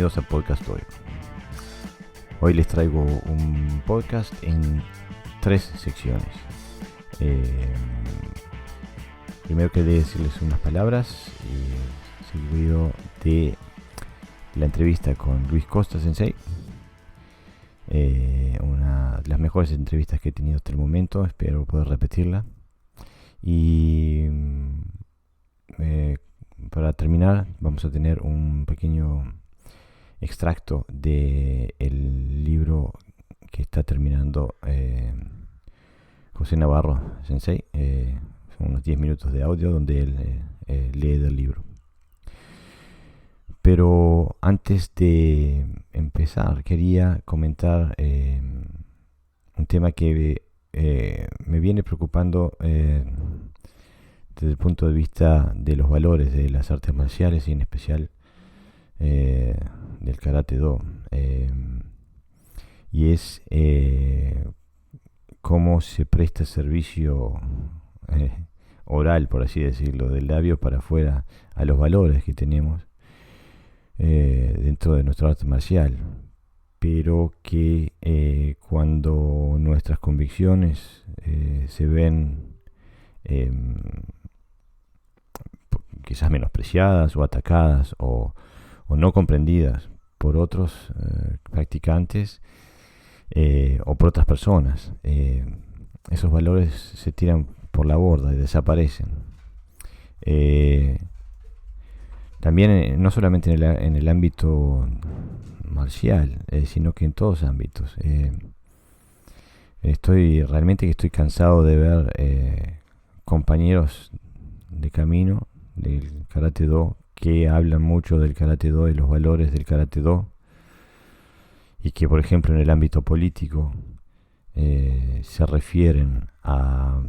bienvenidos a Podcast Hoy. Hoy les traigo un podcast en 3 secciones. Primero quería decirles unas palabras, seguido de la entrevista con Luis Costa Sensei. Una de las mejores entrevistas que he tenido hasta el momento, espero poder repetirla. Y para terminar vamos a tener un pequeño extracto del libro que está terminando José Navarro Sensei. Son unos 10 minutos de audio donde él lee del libro. Pero antes de empezar quería comentar un tema que me viene preocupando desde el punto de vista de los valores de las artes marciales y en especial del Karate Do, y es cómo se presta servicio oral, por así decirlo, del labio para afuera a los valores que tenemos dentro de nuestro arte marcial, pero que cuando nuestras convicciones se ven quizás menospreciadas o atacadas o no comprendidas por otros practicantes o por otras personas, esos valores se tiran por la borda y desaparecen. También no solamente en el ámbito marcial, sino que en todos ámbitos. Realmente estoy cansado de ver compañeros de camino del Karate Do que hablan mucho del Karate Do y los valores del Karate Do, y que por ejemplo en el ámbito político se refieren a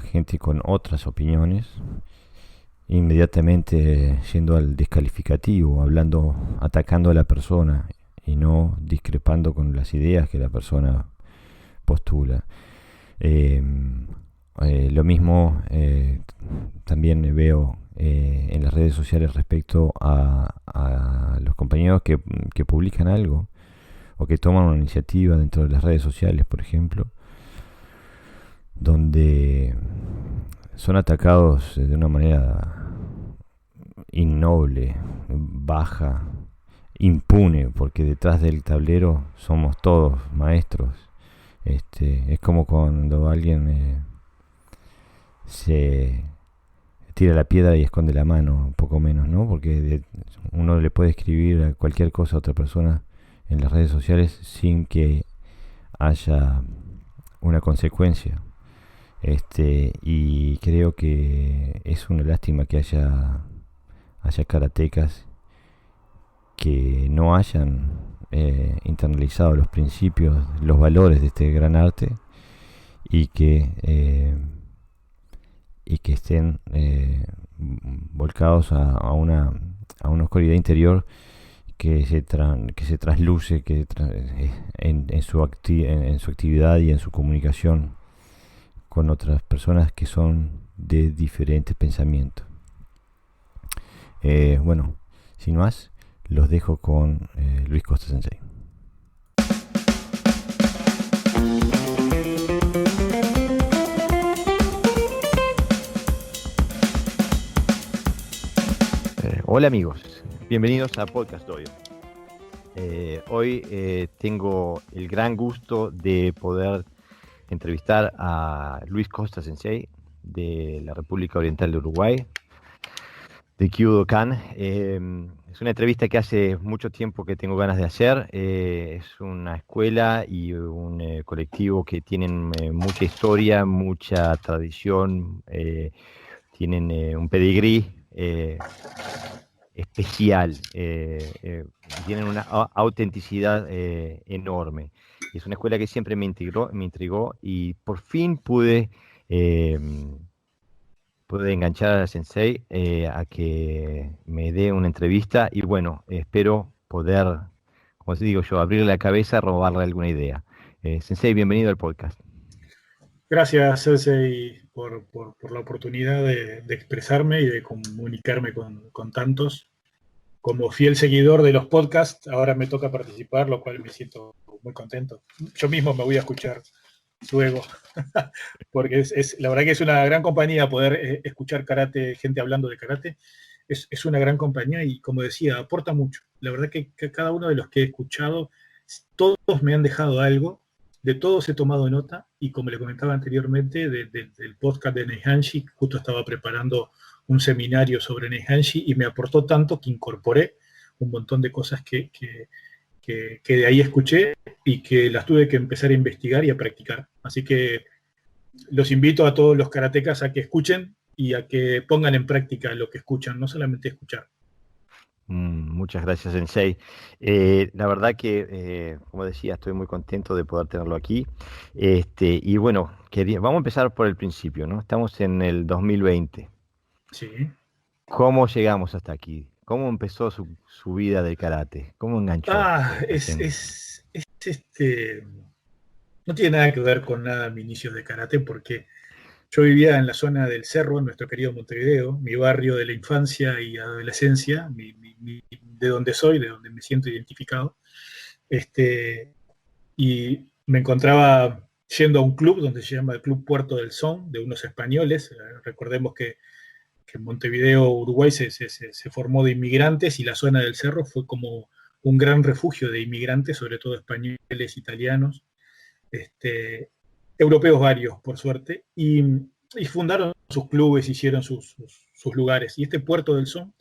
gente con otras opiniones, inmediatamente yendo al descalificativo, atacando a la persona y no discrepando con las ideas que la persona postula. Lo mismo también veo en las redes sociales respecto a los compañeros que publican algo o que toman una iniciativa dentro de las redes sociales, por ejemplo, donde son atacados de una manera innoble, baja, impune, porque detrás del tablero somos todos maestros. Es como cuando alguien se tira la piedra y esconde la mano, un poco menos, ¿no? Porque uno le puede escribir cualquier cosa a otra persona en las redes sociales sin que haya una consecuencia. Y creo que es una lástima que haya karatecas que no hayan internalizado los principios, los valores de este gran arte, y que estén volcados a una oscuridad interior que se trasluce en su actividad y en su comunicación con otras personas que son de diferentes pensamientos. Bueno, sin más, los dejo con Luis Costa Sensei. Hola amigos, bienvenidos a Podcast Hoy. Hoy tengo el gran gusto de poder entrevistar a Luis Costa Sensei de la República Oriental de Uruguay, de Kyudokan. Es una entrevista que hace mucho tiempo que tengo ganas de hacer. Es una escuela y un colectivo que tienen mucha historia, mucha tradición, tienen un pedigrí especial, tienen una autenticidad enorme. Es una escuela que siempre me intrigó y por fin pude enganchar a la Sensei a que me dé una entrevista, y bueno, espero poder, como digo yo, abrirle la cabeza, robarle alguna idea. Sensei, bienvenido al podcast. Gracias, Sensei, por la oportunidad de expresarme y de comunicarme con tantos. como fiel seguidor de los podcasts, ahora me toca participar, lo cual me siento muy contento. Yo mismo me voy a escuchar luego, porque la verdad que es una gran compañía poder escuchar karate, gente hablando de karate. Es una gran compañía y, como decía, aporta mucho. La verdad que cada uno de los que he escuchado, todos me han dejado algo, de todos he tomado nota, y como le comentaba anteriormente, del podcast de Neihanshi, justo estaba preparando un seminario sobre Neihanshi y me aportó tanto que incorporé un montón de cosas que de ahí escuché y que las tuve que empezar a investigar y a practicar. Así que los invito a todos los karatecas a que escuchen y a que pongan en práctica lo que escuchan, no solamente escuchar. Muchas gracias, Sensei. La verdad que, como decía, estoy muy contento de poder tenerlo aquí. Y bueno, vamos a empezar por el principio, ¿no? Estamos en el 2020. Sí. ¿Cómo llegamos hasta aquí? ¿Cómo empezó su vida del karate? ¿Cómo enganchó? No tiene nada que ver con nada mi inicio de karate, porque yo vivía en la zona del Cerro, en nuestro querido Montevideo, mi barrio de la infancia y adolescencia, de donde soy, de donde me siento identificado. Y me encontraba yendo a un club donde se llama el Club Puerto del Son, de unos españoles. Recordemos que Montevideo, Uruguay, se formó de inmigrantes, y la zona del Cerro fue como un gran refugio de inmigrantes, sobre todo españoles, italianos, europeos varios, por suerte, y fundaron sus clubes, hicieron sus lugares. Y este Puerto del Son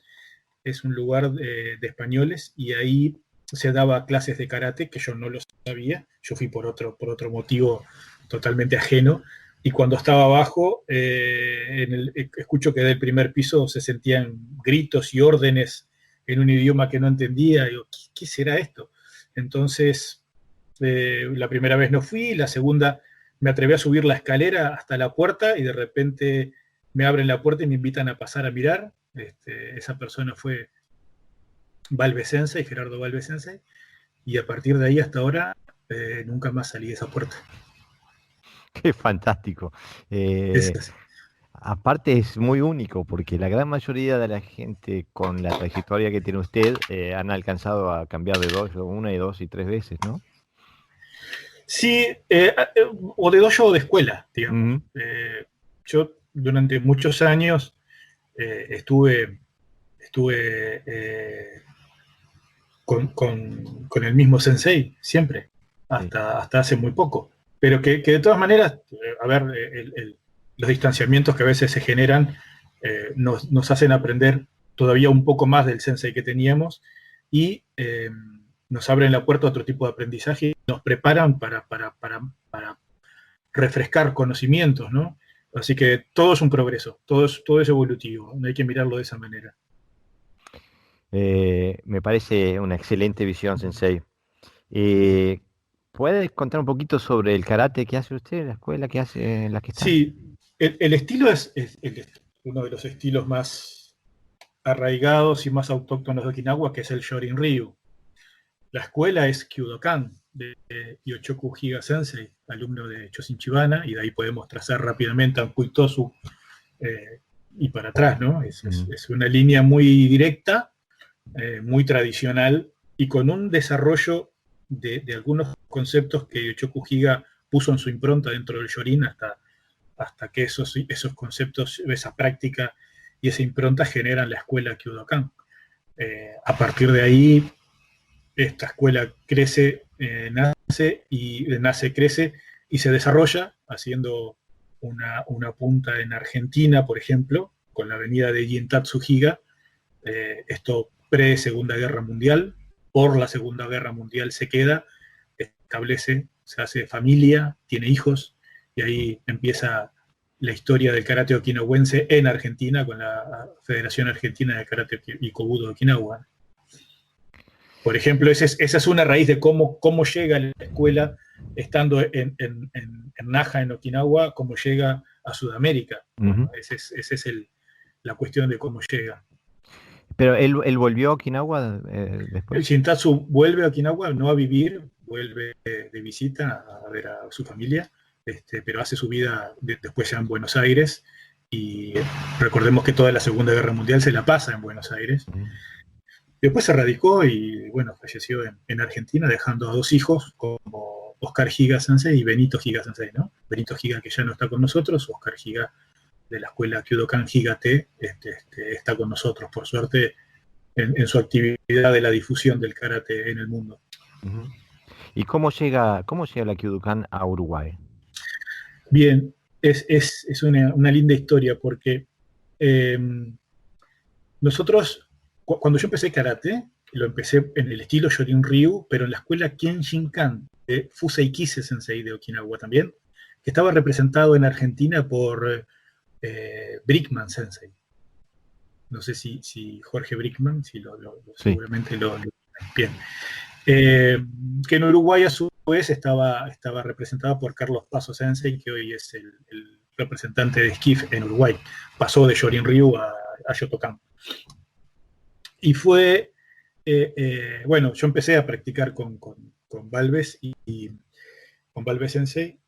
es un lugar de españoles, y ahí se daba clases de karate, que yo no lo sabía. Yo fui por otro motivo totalmente ajeno, y cuando estaba abajo, escucho que del primer piso se sentían gritos y órdenes en un idioma que no entendía. Digo, ¿qué será esto? Entonces, la primera vez no fui, la segunda me atreví a subir la escalera hasta la puerta, y de repente me abren la puerta y me invitan a pasar a mirar. Esa persona fue Valve Sensei, Gerardo Valve Sensei, y a partir de ahí hasta ahora nunca más salí de esa puerta. Qué fantástico. Es Aparte es muy único, porque la gran mayoría de la gente con la trayectoria que tiene usted han alcanzado a cambiar de dojo una y dos y tres veces, ¿no? Sí, o de dojo o de escuela, digamos. Yo durante muchos años estuve con el mismo sensei, siempre, hasta hace muy poco. Pero que de todas maneras, a ver, los distanciamientos que a veces se generan nos hacen aprender todavía un poco más del sensei que teníamos, y nos abren la puerta a otro tipo de aprendizaje y nos preparan para refrescar conocimientos, ¿no? Así que todo es un progreso, todo es evolutivo, no hay que mirarlo de esa manera. Me parece una excelente visión, Sensei. ¿Puedes contar un poquito sobre el karate que hace usted, la escuela que hace, en la que está? Sí, el estilo es uno de los estilos más arraigados y más autóctonos de Okinawa, que es el Shorin Ryu. La escuela es Kyudokan, de Yochoku Higa Sensei, alumno de Chosin Chibana, y de ahí podemos trazar rápidamente a Kuitosu y para atrás, ¿no? Es una línea muy directa, muy tradicional, y con un desarrollo de algunos conceptos que Yochoku Higa puso en su impronta dentro del Shorin, hasta que esos conceptos, esa práctica y esa impronta generan la escuela Kyudokan. A partir de ahí, esta escuela crece, crece y se desarrolla, haciendo una punta en Argentina, por ejemplo, con la avenida de Jintatsu Higa. Esto pre-Segunda Guerra Mundial. Por la Segunda Guerra Mundial se queda, se hace familia, tiene hijos, y ahí empieza la historia del karate okinawense en Argentina, con la Federación Argentina de Karate y Kobudo de Okinawa. Por ejemplo, esa es una raíz de cómo llega a la escuela, estando en Naha, en Okinawa, cómo llega a Sudamérica. Bueno, esa es la cuestión de cómo llega. Pero él volvió a Okinawa después. El Shintatsu vuelve a Okinawa, no a vivir, vuelve de visita a ver a su familia, pero hace su vida después ya en Buenos Aires, y recordemos que toda la Segunda Guerra Mundial se la pasa en Buenos Aires. Después se radicó y, bueno, falleció en Argentina, dejando a 2 hijos, como Oscar Higa Sensei y Benito Higa Sensei, ¿no? Benito Higa, que ya no está con nosotros, Oscar Higa, de la escuela Kyudokan Higate, está con nosotros, por suerte, en su actividad de la difusión del karate en el mundo. Ujú. ¿Y cómo llega la Kyudokan a Uruguay? Bien, es una linda historia porque nosotros, cuando yo empecé karate, lo empecé en el estilo Shorin Ryu, pero en la escuela Kenshinkan de Fusei Kise Sensei de Okinawa también, que estaba representado en Argentina por Brickman Sensei. No sé si Jorge Brickman, si Sí. seguramente lo bien. Que en Uruguay a su vez estaba representada por Carlos Paso Sensei, que hoy es el representante de Skiff en Uruguay. Pasó de Shorin Ryu a Shotokan. Y fue, bueno, yo empecé a practicar con Valves y con Valves Sensei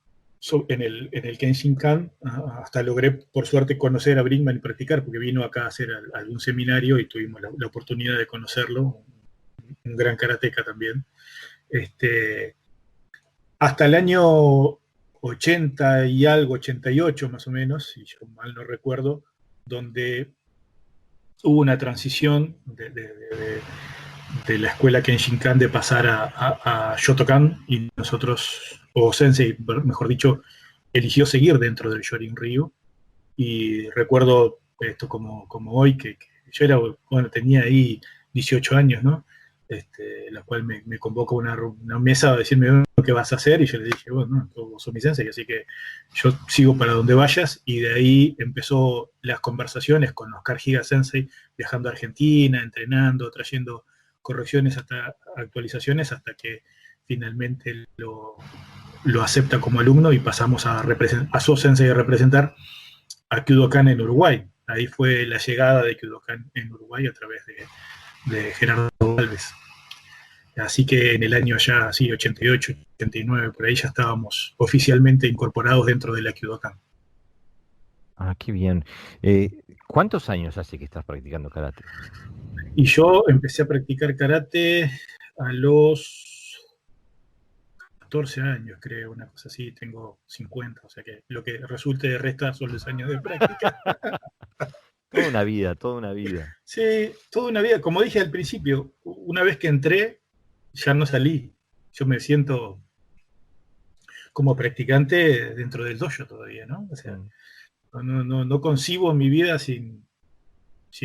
en el Kenshinkan, hasta logré por suerte conocer a Brinkman y practicar, porque vino acá a hacer algún seminario y tuvimos la oportunidad de conocerlo, un gran karateca también. Hasta el año 80 y algo, 88 más o menos, si yo mal no recuerdo, donde hubo una transición de la escuela Kenshinkan de pasar a Shotokan, y nosotros, o Sensei, mejor dicho, eligió seguir dentro del Shorin Ryu. Y recuerdo esto como hoy, que yo era, bueno, tenía ahí 18 años, ¿no? La cual me convoca una mesa a decirme qué vas a hacer, y yo le dije, bueno, no, vos sos mi sensei, así que yo sigo para donde vayas, y de ahí empezó las conversaciones con Oscar Higa Sensei, viajando a Argentina, entrenando, trayendo correcciones hasta actualizaciones, hasta que finalmente lo acepta como alumno y pasamos a su sensei a representar a Kyudokan en Uruguay. Ahí fue la llegada de Kyudokan en Uruguay a través de Gerardo Valves. Así que en el año ya, sí, 88, 89, por ahí ya estábamos oficialmente incorporados dentro de la Kyudokan. Ah, qué bien. ¿Cuántos años hace que estás practicando karate? Y yo empecé a practicar karate a los 14 años, creo, una cosa así. Tengo 50, o sea que lo que resulte de resta son los años de práctica. Toda una vida, toda una vida. Sí, toda una vida. Como dije al principio, una vez que entré, ya no salí. Yo me siento como practicante dentro del dojo todavía, ¿no? O sea, no concibo mi vida sin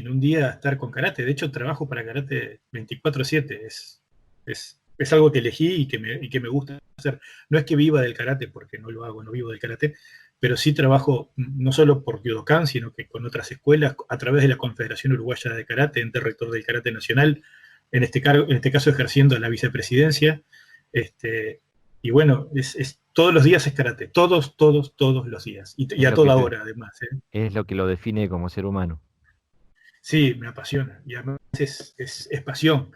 un día estar con karate. De hecho, trabajo para karate 24/7. Es algo que elegí y que me gusta hacer. No es que viva del karate, porque no lo hago, no vivo del karate, pero sí trabajo no solo por Kyudokan, sino que con otras escuelas, a través de la Confederación Uruguaya de Karate, ente rector del Karate Nacional, en este caso ejerciendo la vicepresidencia. Y bueno, todos los días es karate, todos los días, y a toda hora además. Es lo que lo define como ser humano. Sí, me apasiona, y además es pasión.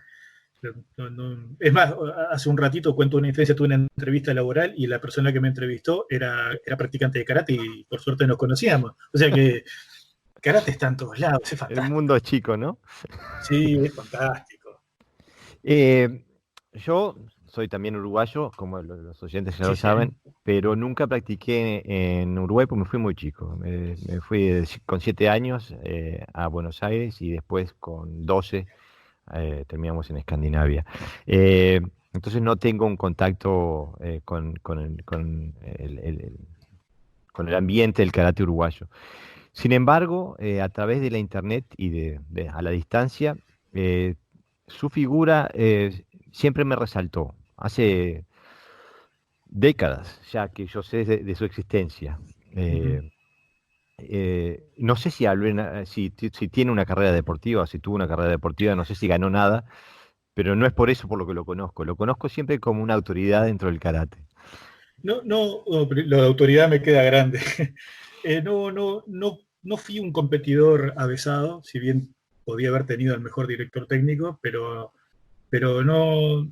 Es más, hace un ratito cuento una infancia, tuve una entrevista laboral y la persona que me entrevistó era practicante de karate y por suerte nos conocíamos. O sea que karate está en todos lados, es fantástico. El mundo es chico, ¿no? Sí, es fantástico. Yo soy también uruguayo, como los oyentes ya Sí, lo saben, pero nunca practiqué en Uruguay porque me fui muy chico. Me fui con 7 años a Buenos Aires y después con 12 terminamos en Escandinavia. Entonces no tengo un contacto con el ambiente del karate uruguayo. Sin embargo, a través de la internet y a la distancia, su figura siempre me resaltó. Hace décadas ya que yo sé de su existencia. No sé si si tiene una carrera deportiva, si tuvo una carrera deportiva, no sé si ganó nada, pero no es por eso por lo que lo conozco. Lo conozco siempre como una autoridad dentro del karate. No, lo de autoridad me queda grande. No fui un competidor avesado, si bien podía haber tenido el mejor director técnico, pero no,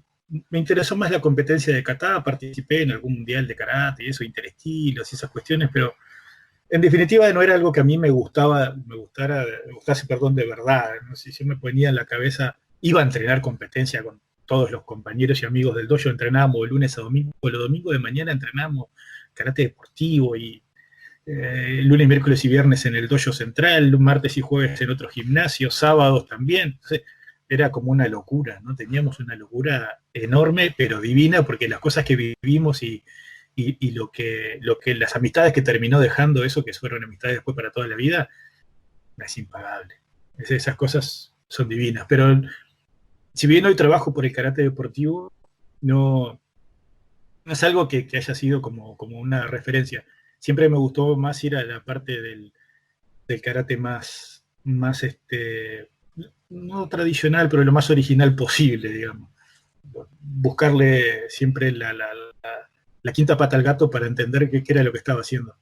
me interesó más la competencia de kata. Participé en algún mundial de karate y eso, interestilos y esas cuestiones, pero en definitiva no era algo que a mí me gustase, perdón, de verdad. ¿No? Si yo me ponía en la cabeza iba a entrenar competencia con todos los compañeros y amigos del dojo, entrenábamos de lunes a domingo, los domingos de mañana entrenábamos karate deportivo y lunes, miércoles y viernes en el dojo central, martes y jueves en otros gimnasios, sábados también. Entonces, era como una locura, ¿no? Teníamos una locura enorme, pero divina, porque las cosas que vivimos y lo que las amistades que terminó dejando eso, que fueron amistades después para toda la vida, es impagable. Esas cosas son divinas. Pero si bien hoy trabajo por el karate deportivo, no es algo que haya sido como una referencia. Siempre me gustó más ir a la parte del karate más no tradicional, pero lo más original posible, digamos. Buscarle siempre la quinta pata al gato para entender qué era lo que estaba haciendo.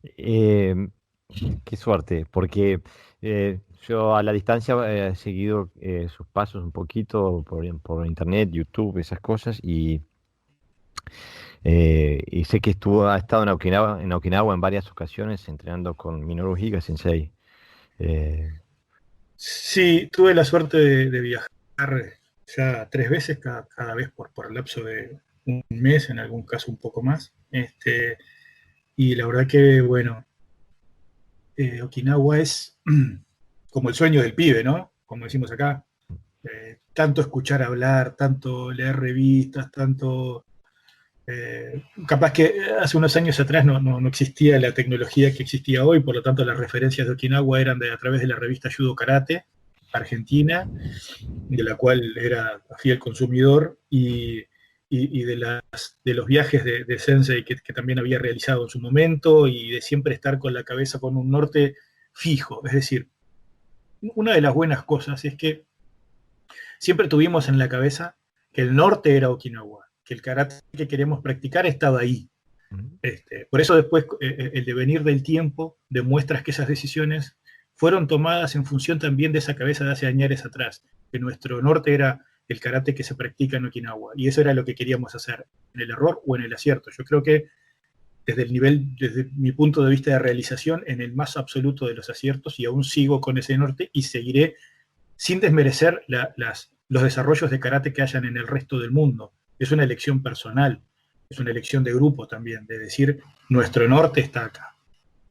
Qué suerte, porque yo a la distancia he seguido sus pasos un poquito por internet, YouTube, esas cosas, y sé que ha estado en Okinawa en varias ocasiones entrenando con Minoru Higa Sensei. Sí, tuve la suerte de viajar ya 3 veces, cada vez por el lapso de un mes, en algún caso un poco más. Y la verdad que, bueno, Okinawa es como el sueño del pibe, ¿no? Como decimos acá. Tanto escuchar hablar, tanto leer revistas, tanto... capaz que hace unos años atrás no existía la tecnología que existía hoy, por lo tanto las referencias de Okinawa eran a través de la revista Judo Karate Argentina, de la cual era fiel consumidor, y de los viajes de Sensei que también había realizado en su momento, y de siempre estar con la cabeza con un norte fijo. Es decir, una de las buenas cosas es que siempre tuvimos en la cabeza que el norte era Okinawa, que el karate que queremos practicar estaba ahí. Por eso después el devenir del tiempo demuestra que esas decisiones fueron tomadas en función también de esa cabeza de hace años atrás, que nuestro norte era el karate que se practica en Okinawa, y eso era lo que queríamos hacer, en el error o en el acierto. Yo creo que desde mi punto de vista de realización, en el más absoluto de los aciertos, y aún sigo con ese norte y seguiré sin desmerecer los desarrollos de karate que hayan en el resto del mundo. Es una elección personal, es una elección de grupo también, de decir, nuestro norte está acá.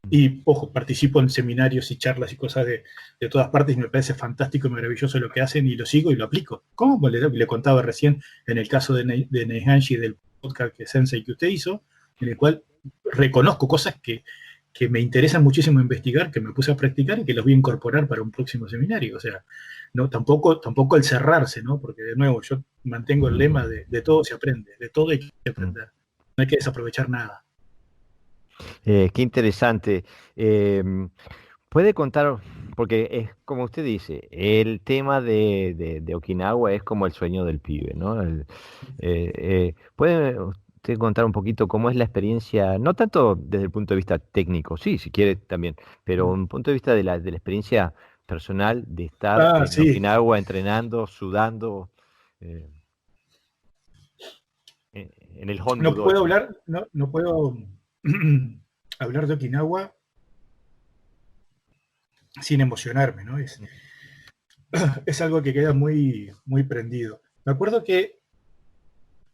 Y, ojo, participo en seminarios y charlas y cosas de todas partes, y me parece fantástico y maravilloso lo que hacen, y lo sigo y lo aplico. Como le contaba recién en el caso de Neihanshi, del podcast que Sensei que usted hizo, en el cual reconozco cosas que me interesan muchísimo investigar, que me puse a practicar y que los voy a incorporar para un próximo seminario. O sea, no, tampoco el cerrarse, ¿no? Porque, de nuevo, yo mantengo el lema de todo se aprende, de todo hay que aprender. No hay que desaprovechar nada. Qué interesante. Puede contar, porque es como usted dice, el tema de Okinawa es como el sueño del pibe, ¿no? ¿Puede usted contar un poquito cómo es la experiencia, no tanto desde el punto de vista técnico, sí, si quiere también, pero un punto de vista de la experiencia personal de estar en Sí. Okinawa entrenando, sudando, en el Honbu No puedo Dojo? hablar, no puedo hablar de Okinawa sin emocionarme, ¿no? Es algo que queda muy, muy prendido. Me acuerdo que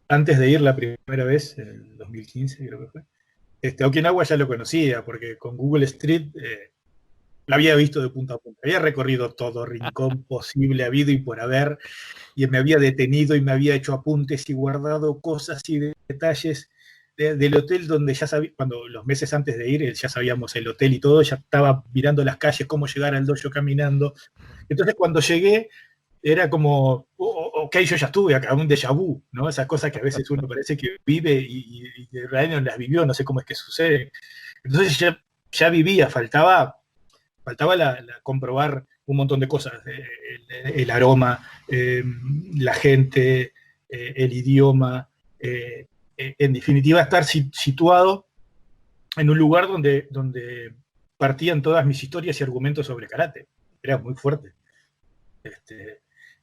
antes de ir la primera vez, en el 2015 creo que fue, Okinawa ya lo conocía, porque con Google Street la había visto de punta a punta. Había recorrido todo rincón posible, habido y por haber, y me había detenido y me había hecho apuntes y guardado cosas y detalles del hotel donde ya sabía, cuando los meses antes de ir, ya sabíamos el hotel y todo, ya estaba mirando las calles, cómo llegar al dojo caminando. Entonces cuando llegué, era como, ok, yo ya estuve acá, un déjà vu, ¿no? Esas cosas que a veces uno parece que vive y de realidad no las vivió, no sé cómo es que sucede. Entonces ya vivía, faltaba comprobar un montón de cosas, el aroma, la gente, el idioma, en definitiva estar situado en un lugar donde partían todas mis historias y argumentos sobre karate. Era muy fuerte.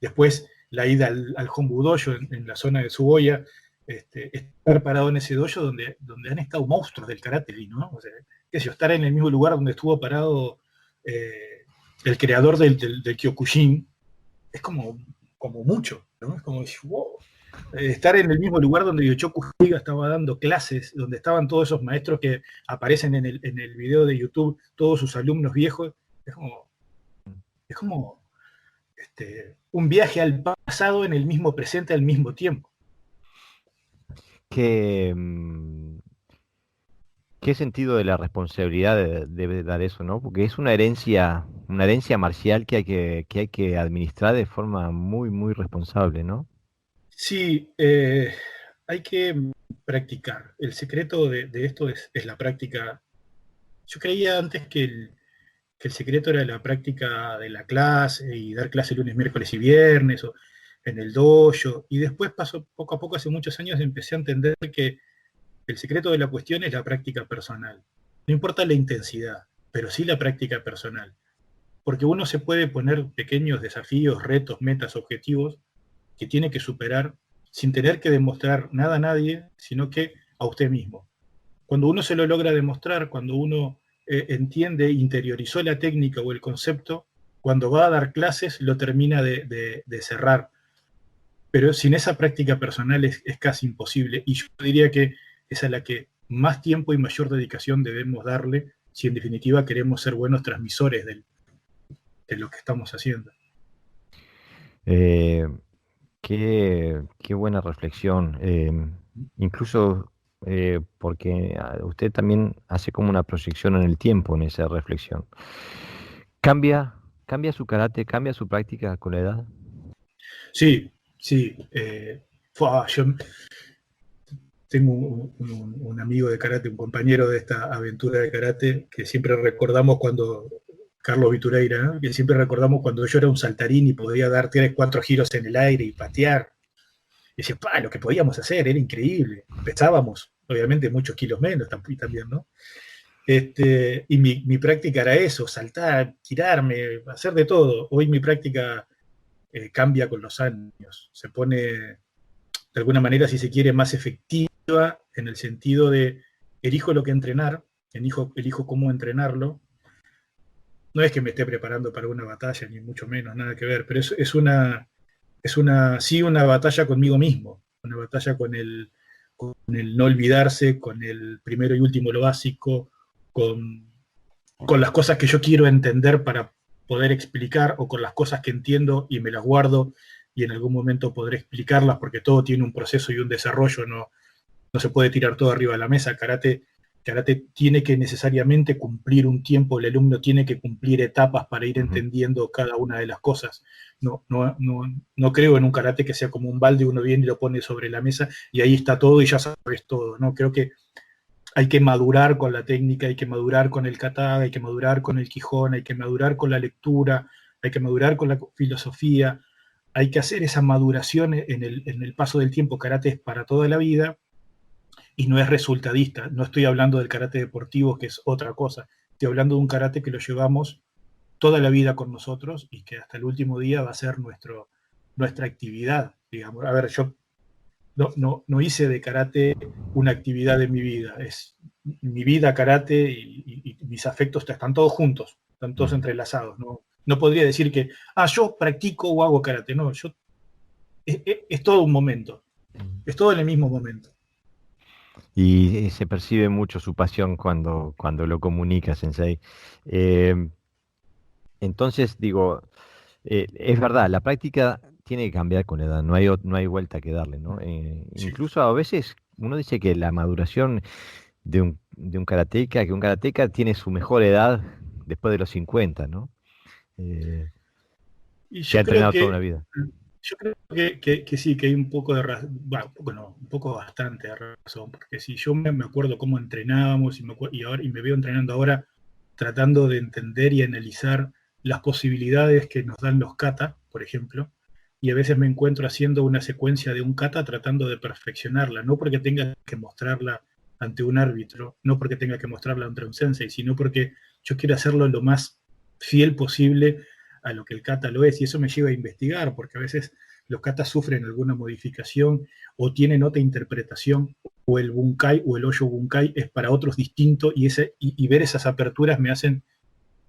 Después la ida al Honbu Dojo en la zona de Suboya, estar parado en ese dojo donde han estado monstruos del karate, ¿no? O sea, estar en el mismo lugar donde estuvo parado el creador del Kyokushin, es como mucho, ¿no? Es como decir, wow. Estar en el mismo lugar donde Yochoku Higa estaba dando clases, donde estaban todos esos maestros que aparecen en el video de YouTube, todos sus alumnos viejos, es como un viaje al pasado en el mismo presente al mismo tiempo. ¿Qué, qué sentido de la responsabilidad debe dar eso, ¿no? Porque es una herencia marcial que hay que administrar de forma muy, muy responsable, ¿no? Sí, hay que practicar. El secreto de esto es la práctica. Yo creía antes que el secreto era la práctica de la clase y dar clase lunes, miércoles y viernes o en el dojo. Y después pasó poco a poco, hace muchos años, empecé a entender que el secreto de la cuestión es la práctica personal. No importa la intensidad, pero sí la práctica personal. Porque uno se puede poner pequeños desafíos, retos, metas, objetivos que tiene que superar sin tener que demostrar nada a nadie, sino que a usted mismo. Cuando uno se lo logra demostrar, cuando uno entiende, interiorizó la técnica o el concepto, cuando va a dar clases lo termina de cerrar. Pero sin esa práctica personal es casi imposible. Y yo diría que es a la que más tiempo y mayor dedicación debemos darle si en definitiva queremos ser buenos transmisores de lo que estamos haciendo. Eh, qué buena reflexión. Incluso porque usted también hace como una proyección en el tiempo en esa reflexión. ¿Cambia, cambia su karate, cambia su práctica con la edad? Sí, sí. Yo tengo un amigo de karate, un compañero de esta aventura de karate, que siempre recordamos cuando, Carlos Vitureira, ¿no? Que siempre recordamos cuando yo era un saltarín y podía dar 3, 4 giros en el aire y patear. Y decía, lo que podíamos hacer era increíble. Pesábamos, obviamente, muchos kilos menos también, ¿no? Y mi práctica era eso, saltar, tirarme, hacer de todo. Hoy mi práctica cambia con los años. Se pone, de alguna manera, si se quiere, más efectiva en el sentido de elijo lo que entrenar, elijo cómo entrenarlo. No es que me esté preparando para una batalla, ni mucho menos, nada que ver, pero sí una batalla conmigo mismo, una batalla con el no olvidarse, con el primero y último lo básico, con las cosas que yo quiero entender para poder explicar, o con las cosas que entiendo y me las guardo y en algún momento podré explicarlas, porque todo tiene un proceso y un desarrollo, no se puede tirar todo arriba de la mesa. Karate tiene que necesariamente cumplir un tiempo, el alumno tiene que cumplir etapas para ir entendiendo cada una de las cosas. No creo en un karate que sea como un balde, uno viene y lo pone sobre la mesa y ahí está todo y ya sabes todo, ¿no? Creo que hay que madurar con la técnica, hay que madurar con el kata, hay que madurar con el Kihon, hay que madurar con la lectura, hay que madurar con la filosofía, hay que hacer esa maduración en el paso del tiempo. Karate es para toda la vida y no es resultadista. No estoy hablando del karate deportivo, que es otra cosa. Estoy hablando de un karate que lo llevamos toda la vida con nosotros y que hasta el último día va a ser nuestra actividad, digamos. A ver, yo no hice de karate una actividad de mi vida. Es mi vida, karate y mis afectos están todos juntos, están todos entrelazados. No podría decir que, yo practico o hago karate. No, es todo un momento. Es todo en el mismo momento. Y se percibe mucho su pasión cuando lo comunica, Sensei. Eh, entonces, digo, es verdad, la práctica tiene que cambiar con la edad, no hay vuelta que darle, ¿no? Sí. Incluso a veces uno dice que la maduración de un karateca, que un karateca tiene su mejor edad después de los 50, ¿no? Y Se ha entrenado toda una vida. yo creo que sí, que hay un poco de razón, bueno, un poco no, un poco bastante de razón, porque si yo me acuerdo cómo entrenábamos y me veo entrenando ahora, tratando de entender y analizar las posibilidades que nos dan los kata, por ejemplo, y a veces me encuentro haciendo una secuencia de un kata tratando de perfeccionarla, no porque tenga que mostrarla ante un árbitro, no porque tenga que mostrarla ante un sensei, sino porque yo quiero hacerlo lo más fiel posible a lo que el kata lo es, y eso me lleva a investigar, porque a veces los katas sufren alguna modificación o tienen otra interpretación, o el bunkai o el hoyo bunkai es para otros distinto, y ver esas aperturas me hacen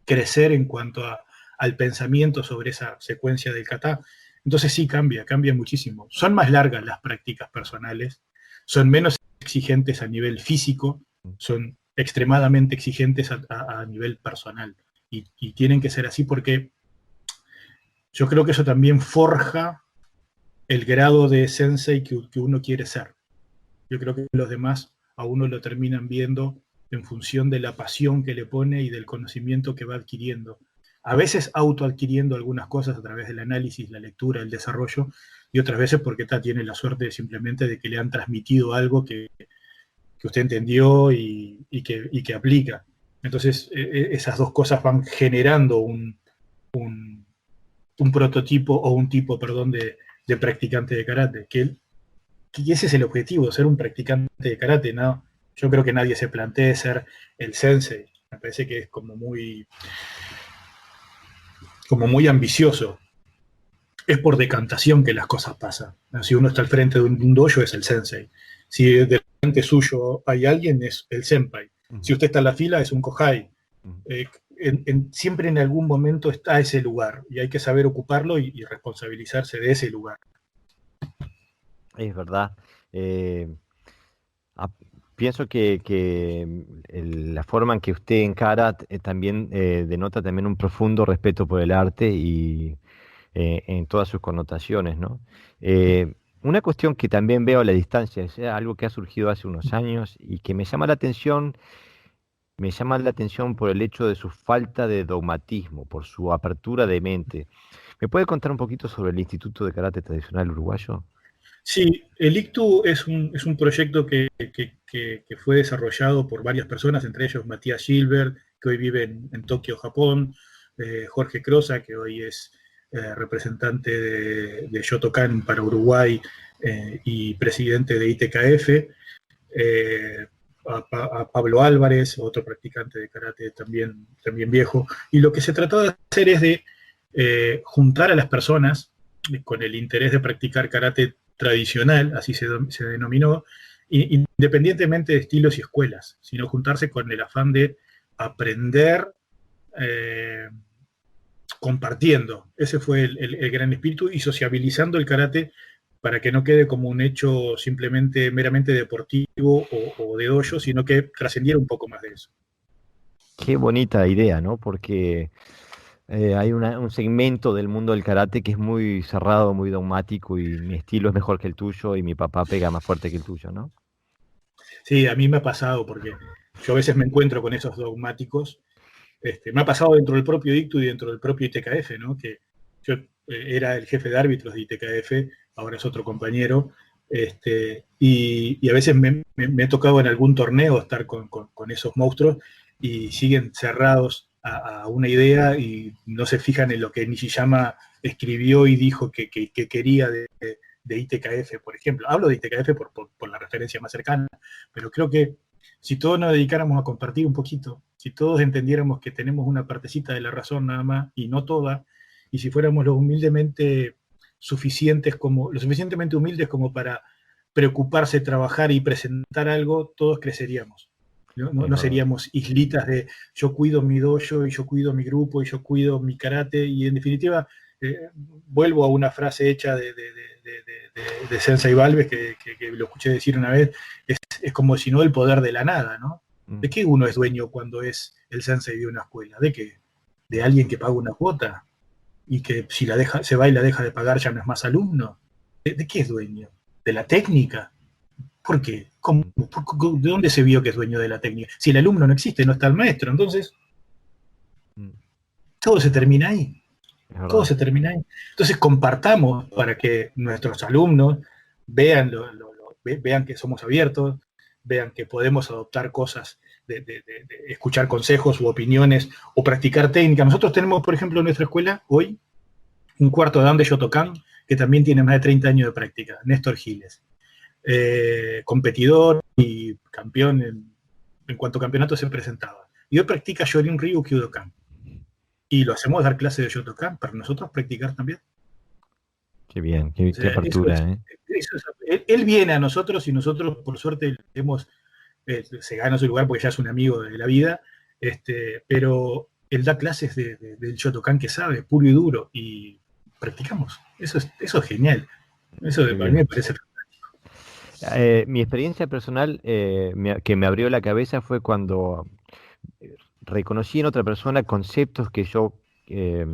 crecer en cuanto a al pensamiento sobre esa secuencia del kata. Entonces sí cambia muchísimo. Son más largas las prácticas personales, son menos exigentes a nivel físico, son extremadamente exigentes a nivel personal. Y tienen que ser así porque yo creo que eso también forja el grado de sensei que uno quiere ser. Yo creo que los demás a uno lo terminan viendo en función de la pasión que le pone y del conocimiento que va adquiriendo. A veces autoadquiriendo algunas cosas a través del análisis, la lectura, el desarrollo, y otras veces porque tiene la suerte simplemente de que le han transmitido algo que usted entendió y que aplica. Entonces, esas dos cosas van generando un prototipo o un tipo, perdón, de practicante de karate, que ese es el objetivo, ser un practicante de karate, ¿no? Yo creo que nadie se plantee ser el sensei. Me parece que es como muy ambicioso. Es por decantación que las cosas pasan. Si uno está al frente de un dojo, es el sensei. Si delante suyo hay alguien, es el senpai. Si usted está en la fila, es un kohai. Siempre en algún momento está ese lugar y hay que saber ocuparlo y responsabilizarse de ese lugar. Es verdad. Pienso que la forma en que usted encara también denota también un profundo respeto por el arte y en todas sus connotaciones, ¿no? Una cuestión que también veo a la distancia, es algo que ha surgido hace unos años y que me llama la atención por el hecho de su falta de dogmatismo, por su apertura de mente. ¿Me puede contar un poquito sobre el Instituto de Karate Tradicional Uruguayo? Sí, el ICTU es un proyecto que fue desarrollado por varias personas, entre ellos Matías Gilbert, que hoy vive en Tokio, Japón, Jorge Crosa, que hoy es representante de Shotokan para Uruguay y presidente de ITKF, a Pablo Álvarez, otro practicante de karate también viejo. Y lo que se trató de hacer es de juntar a las personas con el interés de practicar karate tradicional, así se denominó, independientemente de estilos y escuelas, sino juntarse con el afán de aprender compartiendo. Ese fue el gran espíritu y sociabilizando el karate para que no quede como un hecho simplemente meramente deportivo o de dojo, sino que trascendiera un poco más de eso. Qué bonita idea, ¿no? Porque hay un segmento del mundo del karate que es muy cerrado, muy dogmático y mi estilo es mejor que el tuyo y mi papá pega más fuerte que el tuyo, ¿no? Sí, a mí me ha pasado porque yo a veces me encuentro con esos dogmáticos. Me ha pasado dentro del propio ICTU y dentro del propio ITKF, ¿no? Que yo era el jefe de árbitros de ITKF, ahora es otro compañero, y a veces me ha tocado en algún torneo estar con esos monstruos y siguen cerrados a una idea y no se fijan en lo que Nishiyama escribió y dijo que quería de ITKF, por ejemplo. Hablo de ITKF por la referencia más cercana, pero creo que si todos nos dedicáramos a compartir un poquito, si todos entendiéramos que tenemos una partecita de la razón nada más y no toda, y si fuéramos lo suficientemente humildes como para preocuparse, trabajar y presentar algo, todos creceríamos. No seríamos islitas de yo cuido mi dojo y yo cuido mi grupo y yo cuido mi karate y en definitiva vuelvo a una frase hecha de Sensei Valves que lo escuché decir una vez, es como si no el poder de la nada, ¿no? ¿De qué uno es dueño cuando es el sensei de una escuela? ¿De qué? ¿De alguien que paga una cuota? Y que si se va y la deja de pagar ya no es más alumno. ¿De qué es dueño? ¿De la técnica? ¿Por qué? ¿De dónde se vio que es dueño de la técnica? Si el alumno no existe, no está el maestro. Entonces, todo se termina ahí. Todo se termina ahí. Entonces, compartamos para que nuestros alumnos vean, vean que somos abiertos, vean que podemos adoptar cosas, de escuchar consejos u opiniones o practicar técnica. Nosotros tenemos, por ejemplo, en nuestra escuela hoy un cuarto dan de Shotokan que también tiene más de 30 años de práctica, Néstor Giles. Competidor y campeón en cuanto a campeonato se presentaba. Y hoy practica Shorin Ryu Kyudokan. Y lo hacemos dar clase de Shotokan para nosotros practicar también. Qué bien, qué apertura. Él viene a nosotros y nosotros, por suerte, se gana su lugar porque ya es un amigo de la vida, pero él da clases del Shotokan que sabe, puro y duro, y practicamos. Eso es genial. Eso Qué para mí bien. me parece. Mi experiencia personal que me abrió la cabeza fue cuando reconocí en otra persona conceptos que yo eh,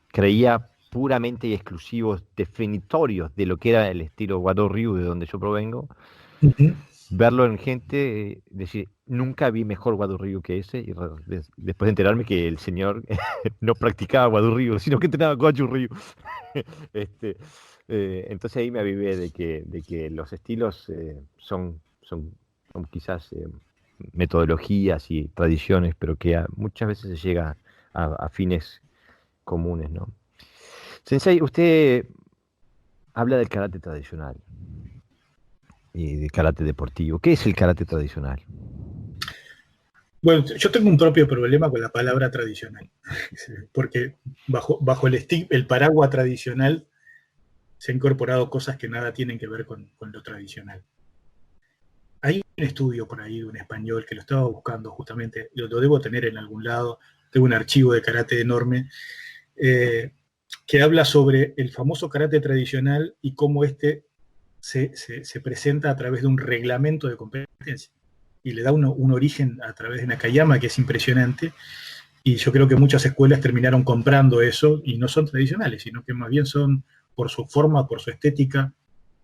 creía puramente y exclusivos, definitorios de lo que era el estilo Wado Ryu, de donde yo provengo. Ujú. Verlo en gente, decir, nunca vi mejor Wado Ryu que ese, y después de enterarme que el señor no practicaba Wado Ryu, sino que entrenaba Goju Ryu. Este, entonces ahí me avivé de que los estilos son quizás metodologías y tradiciones, pero que muchas veces se llega a fines comunes, ¿no? Sensei, usted habla del karate tradicional y del karate deportivo. ¿Qué es el karate tradicional? Bueno, yo tengo un propio problema con la palabra tradicional, porque bajo el paraguas tradicional se han incorporado cosas que nada tienen que ver con lo tradicional. Hay un estudio por ahí de un español que lo estaba buscando justamente, lo debo tener en algún lado, tengo un archivo de karate enorme, eh, que habla sobre el famoso karate tradicional y cómo este se presenta a través de un reglamento de competencia. Y le da un origen a través de Nakayama que es impresionante. Y yo creo que muchas escuelas terminaron comprando eso y no son tradicionales, sino que más bien son por su forma, por su estética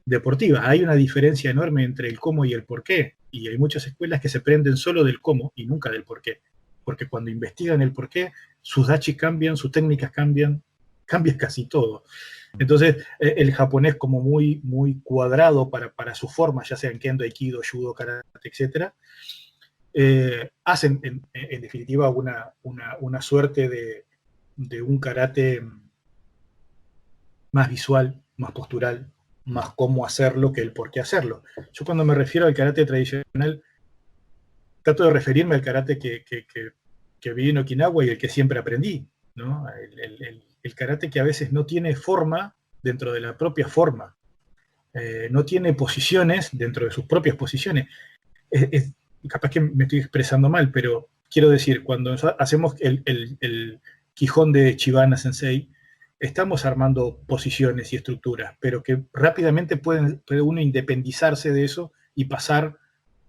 deportiva. Hay una diferencia enorme entre el cómo y el por qué. Y hay muchas escuelas que se prenden solo del cómo y nunca del por qué. Porque cuando investigan el por qué, sus dachi cambian, sus técnicas cambian, cambia casi todo. Entonces, el japonés como muy cuadrado para su forma, ya sea en kendo, aikido, judo, karate, etcétera, hacen en definitiva una suerte de un karate más visual, más postural, más cómo hacerlo que el por qué hacerlo. Yo cuando me refiero al karate tradicional, trato de referirme al karate que vi en Okinawa y el que siempre aprendí, ¿no? El karate que a veces no tiene forma dentro de la propia forma, no tiene posiciones dentro de sus propias posiciones. Es, capaz que me estoy expresando mal, pero quiero decir, cuando hacemos el Quijón de Chibana Sensei, estamos armando posiciones y estructuras, pero que rápidamente puede uno independizarse de eso y pasar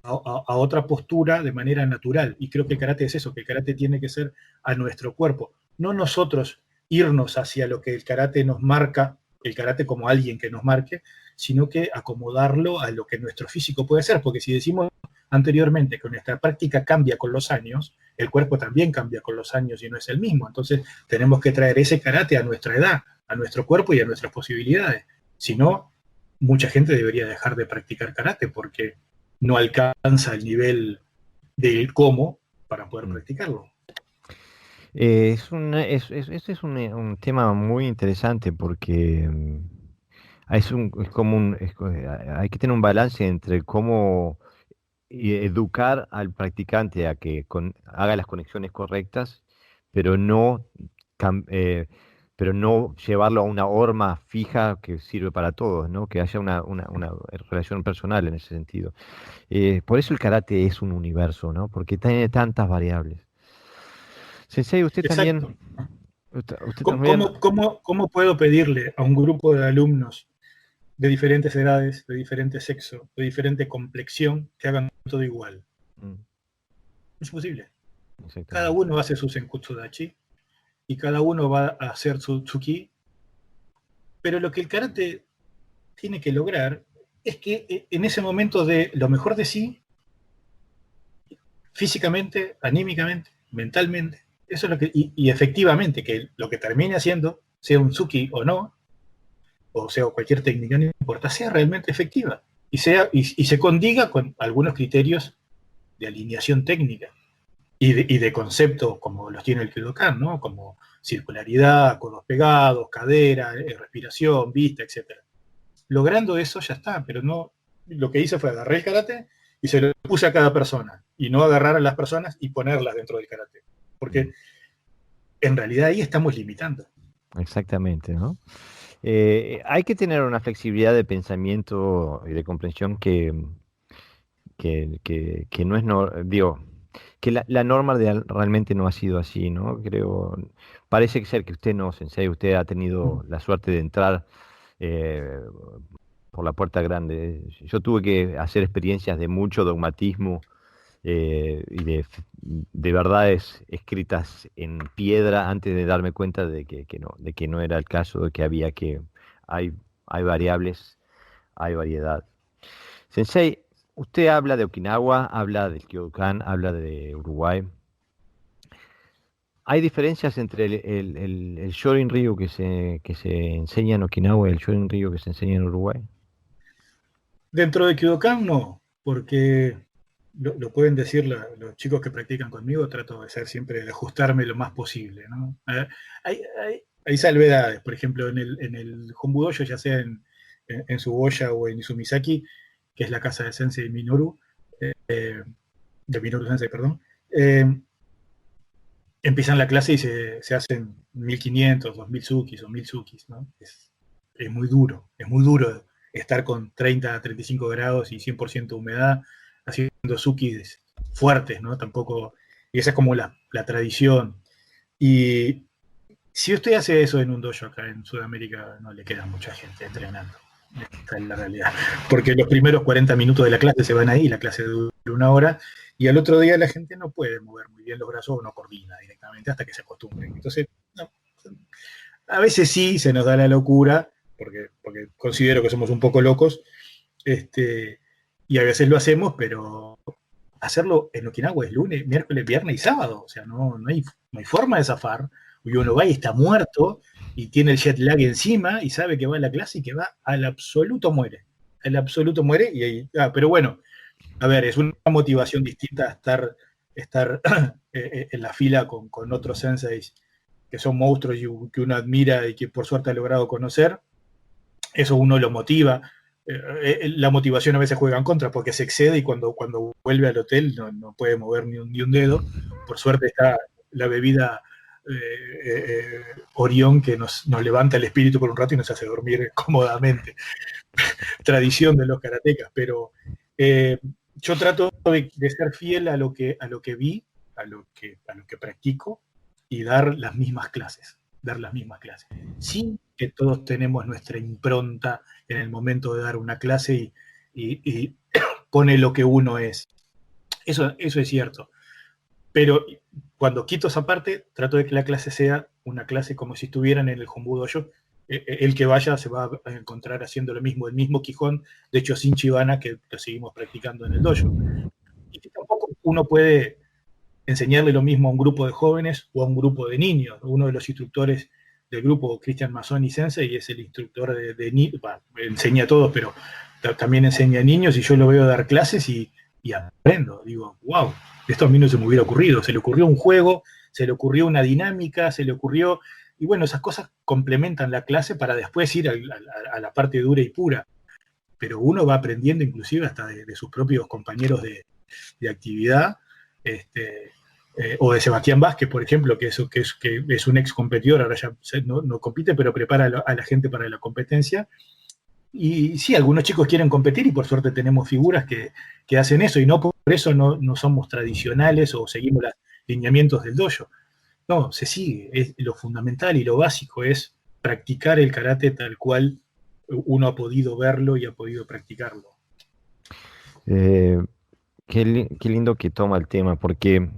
a otra postura de manera natural. Y creo que el karate es eso, que el karate tiene que ser a nuestro cuerpo, no nosotros irnos hacia lo que el karate nos marca, el karate como alguien que nos marque, sino que acomodarlo a lo que nuestro físico puede ser, porque si decimos anteriormente que nuestra práctica cambia con los años, el cuerpo también cambia con los años y no es el mismo. Entonces tenemos que traer ese karate a nuestra edad, a nuestro cuerpo y a nuestras posibilidades. Si no, mucha gente debería dejar de practicar karate porque no alcanza el nivel del cómo para poder practicarlo. Este es un tema muy interesante porque es como hay que tener un balance entre cómo educar al practicante a que haga las conexiones correctas, pero no, cam- eh, pero no llevarlo a una horma fija que sirve para todos, ¿no? Que haya una relación personal en ese sentido. Por eso el karate es un universo, ¿no? Porque tiene tantas variables. Sensei, usted también, Exacto. usted ¿Cómo, también, cómo puedo pedirle a un grupo de alumnos de diferentes edades, de diferente sexo, de diferente complexión, que hagan todo igual? mm, Es imposible. Cada exactamente. uno hace su Senkutsu Dachi y cada uno va a hacer su Tsuki, pero lo que el karate tiene que lograr es que en ese momento de lo mejor de sí, físicamente, anímicamente, mentalmente, eso es lo que, y efectivamente, que lo que termine haciendo, sea un Tsuki o no, o sea cualquier técnica, no importa, sea realmente efectiva y se condiga con algunos criterios de alineación técnica y de concepto como los tiene el Kyudokan, ¿no? Como circularidad, codos pegados, cadera, respiración, vista, etc. Logrando eso ya está, pero no, lo que hice fue agarrar el karate y se lo puse a cada persona y no agarrar a las personas y ponerlas dentro del karate, Mm, porque en realidad ahí estamos limitando. exactamente, ¿no? Hay que tener una flexibilidad de pensamiento y de comprensión que no es, no, digo. que la norma realmente no ha sido así, ¿no? Creo, parece ser que usted no, Sensei, usted ha tenido la suerte de entrar eh, por la puerta grande. Yo tuve que hacer experiencias de mucho dogmatismo y de verdades escritas en piedra antes de darme cuenta de que no era el caso, de que hay, hay variables, hay variedad. Sensei, usted habla de Okinawa, habla del Kyokan, habla de Uruguay. ¿Hay diferencias entre el Shorin Ryu que se enseña en Okinawa y el Shorin Ryu que se enseña en Uruguay? Dentro de Kyokan no, porque lo pueden decir los chicos que practican conmigo, trato de ser siempre, de ajustarme lo más posible, ¿no? Hay salvedades, por ejemplo, en el Hombudoyo, ya sea en Suboya o en Izumisaki, que es la casa de Sensei Minoru, de Minoru Sensei, perdón, eh, empiezan la clase y se hacen 1500, 2000 tsukis o 1000 tsukis, ¿no? Es muy duro estar con 30 a 35 grados y 100% humedad haciendo tsukis fuertes, ¿no? Tampoco, y esa es como la tradición. Y si usted hace eso en un dojo acá en Sudamérica, no le queda mucha gente entrenando. Esta es la realidad. Porque los primeros 40 minutos de la clase se van ahí, la clase dura una hora, y al otro día la gente no puede mover muy bien los brazos o no coordina directamente hasta que se acostumbren. Entonces, no, a veces sí se nos da la locura, porque considero que somos un poco locos, y a veces lo hacemos, pero hacerlo en Okinawa es lunes, miércoles, viernes y sábado. O sea, no hay forma de zafar. Y uno va y está muerto y tiene el jet lag encima y sabe que va a la clase y que va al absoluto muere. Al absoluto muere y ahí. Pero bueno, a ver, es una motivación distinta a estar en la fila con otros senseis que son monstruos y que uno admira y que por suerte ha logrado conocer. Eso uno lo motiva. La motivación a veces juega en contra porque se excede y cuando vuelve al hotel no puede mover ni un dedo. Por suerte está la bebida Orión que nos levanta el espíritu por un rato y nos hace dormir cómodamente. Tradición de los karatecas, pero yo trato de ser fiel a lo que vi, a lo que practico y dar las mismas clases. Sí que todos tenemos nuestra impronta en el momento de dar una clase y pone lo que uno es. Eso es cierto. Pero cuando quito esa parte, trato de que la clase sea una clase como si estuvieran en el Hombudoyo. El que vaya se va a encontrar haciendo lo mismo, el mismo Quijón, de hecho sin chivana, que lo seguimos practicando en el dojo. Y que tampoco uno puede enseñarle lo mismo a un grupo de jóvenes o a un grupo de niños. Uno de los instructores del grupo, Cristian Mazzoni Sensei, es el instructor de niños, enseña a todos, pero también enseña a niños y yo lo veo dar clases y aprendo. Digo, wow, esto a mí no se me hubiera ocurrido. Se le ocurrió un juego, se le ocurrió una dinámica, se le ocurrió... Y bueno, esas cosas complementan la clase para después ir a la parte dura y pura. Pero uno va aprendiendo inclusive hasta de sus propios compañeros de actividad, o de Sebastián Vázquez, por ejemplo, que es un ex competidor, ahora ya no compite, pero prepara a la gente para la competencia. Y sí, algunos chicos quieren competir y por suerte tenemos figuras que hacen eso y no por eso no somos tradicionales o seguimos los lineamientos del dojo. No, se sigue. Lo fundamental y lo básico es practicar el karate tal cual uno ha podido verlo y ha podido practicarlo. Eh, qué lindo que toma el tema, porque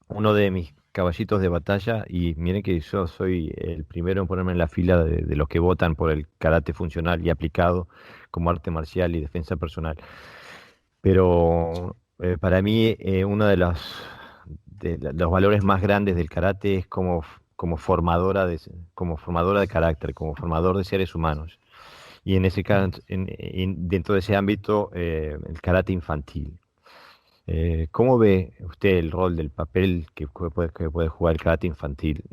uno de mis caballitos de batalla, y miren que yo soy el primero en ponerme en la fila de los que votan por el karate funcional y aplicado como arte marcial y defensa personal, pero para mí uno de los valores más grandes del karate es como como formadora de carácter, como formador de seres humanos. Y en ese caso, dentro de ese ámbito, el karate infantil. ¿Cómo ve usted el rol del papel que puede jugar el karate infantil?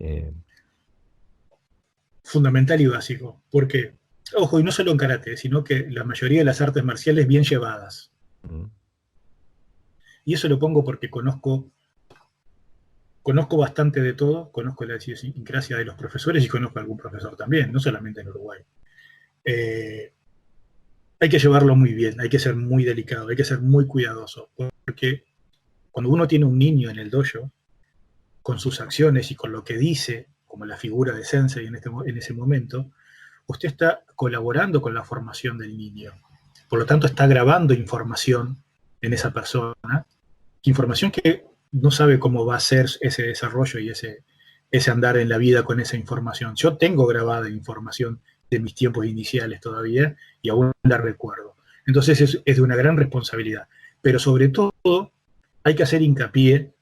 Fundamental y básico. Porque, ojo, y no solo en karate, sino que la mayoría de las artes marciales bien llevadas. Mm. Y eso lo pongo porque conozco bastante de todo, conozco la idiosincrasia de los profesores y conozco a algún profesor también, no solamente en Uruguay. Hay que llevarlo muy bien, hay que ser muy delicado, hay que ser muy cuidadoso, porque cuando uno tiene un niño en el dojo, con sus acciones y con lo que dice, como la figura de Sensei en ese momento, usted está colaborando con la formación del niño. Por lo tanto, está grabando información en esa persona, información que no sabe cómo va a ser ese desarrollo y ese andar en la vida con esa información. Yo tengo grabada información de mis tiempos iniciales todavía y aún la recuerdo. Entonces es de una gran responsabilidad. Pero sobre todo hay que hacer hincapié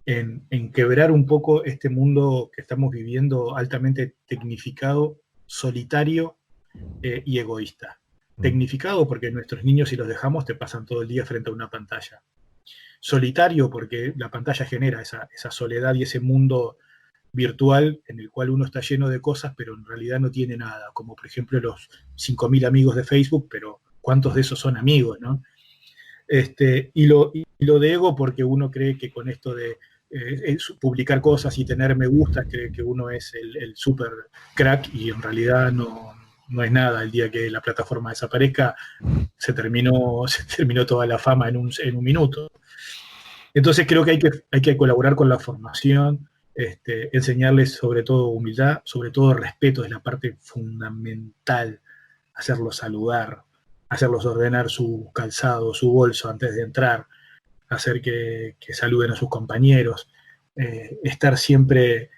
en quebrar un poco este mundo que estamos viviendo altamente tecnificado, solitario y egoísta. Tecnificado porque nuestros niños, si los dejamos, te pasan todo el día frente a una pantalla. Solitario porque la pantalla genera esa soledad y ese mundo virtual en el cual uno está lleno de cosas, pero en realidad no tiene nada, como por ejemplo los 5.000 amigos de Facebook, pero ¿cuántos de esos son amigos, no? Y lo de ego porque uno cree que con esto de publicar cosas y tener me gusta, cree que uno es el super crack y en realidad no es nada. El día que la plataforma desaparezca, se terminó toda la fama en un minuto. Entonces creo que hay que colaborar con la formación, enseñarles sobre todo humildad, sobre todo respeto, es la parte fundamental, hacerlos saludar, hacerlos ordenar su calzado, su bolso antes de entrar, hacer que saluden a sus compañeros, estar siempre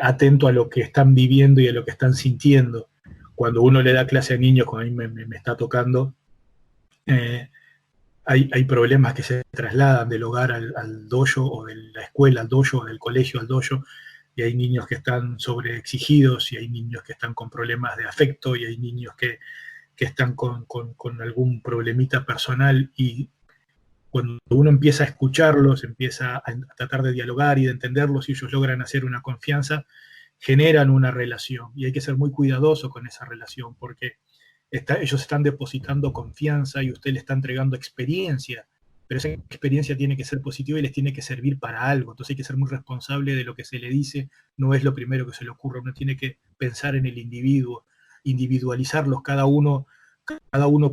atento a lo que están viviendo y a lo que están sintiendo. Cuando uno le da clase a niños, como a mí me está tocando, hay problemas que se trasladan del hogar al dojo, o de la escuela al dojo, o del colegio al dojo, y hay niños que están sobreexigidos, y hay niños que están con problemas de afecto, y hay niños que están con algún problemita personal, y cuando uno empieza a escucharlos, empieza a tratar de dialogar y de entenderlos, y ellos logran hacer una confianza, generan una relación, y hay que ser muy cuidadoso con esa relación, porque ellos están depositando confianza y usted le está entregando experiencia, pero esa experiencia tiene que ser positiva y les tiene que servir para algo, entonces hay que ser muy responsable de lo que se le dice, no es lo primero que se le ocurre, uno tiene que pensar en el individuo, individualizarlos cada uno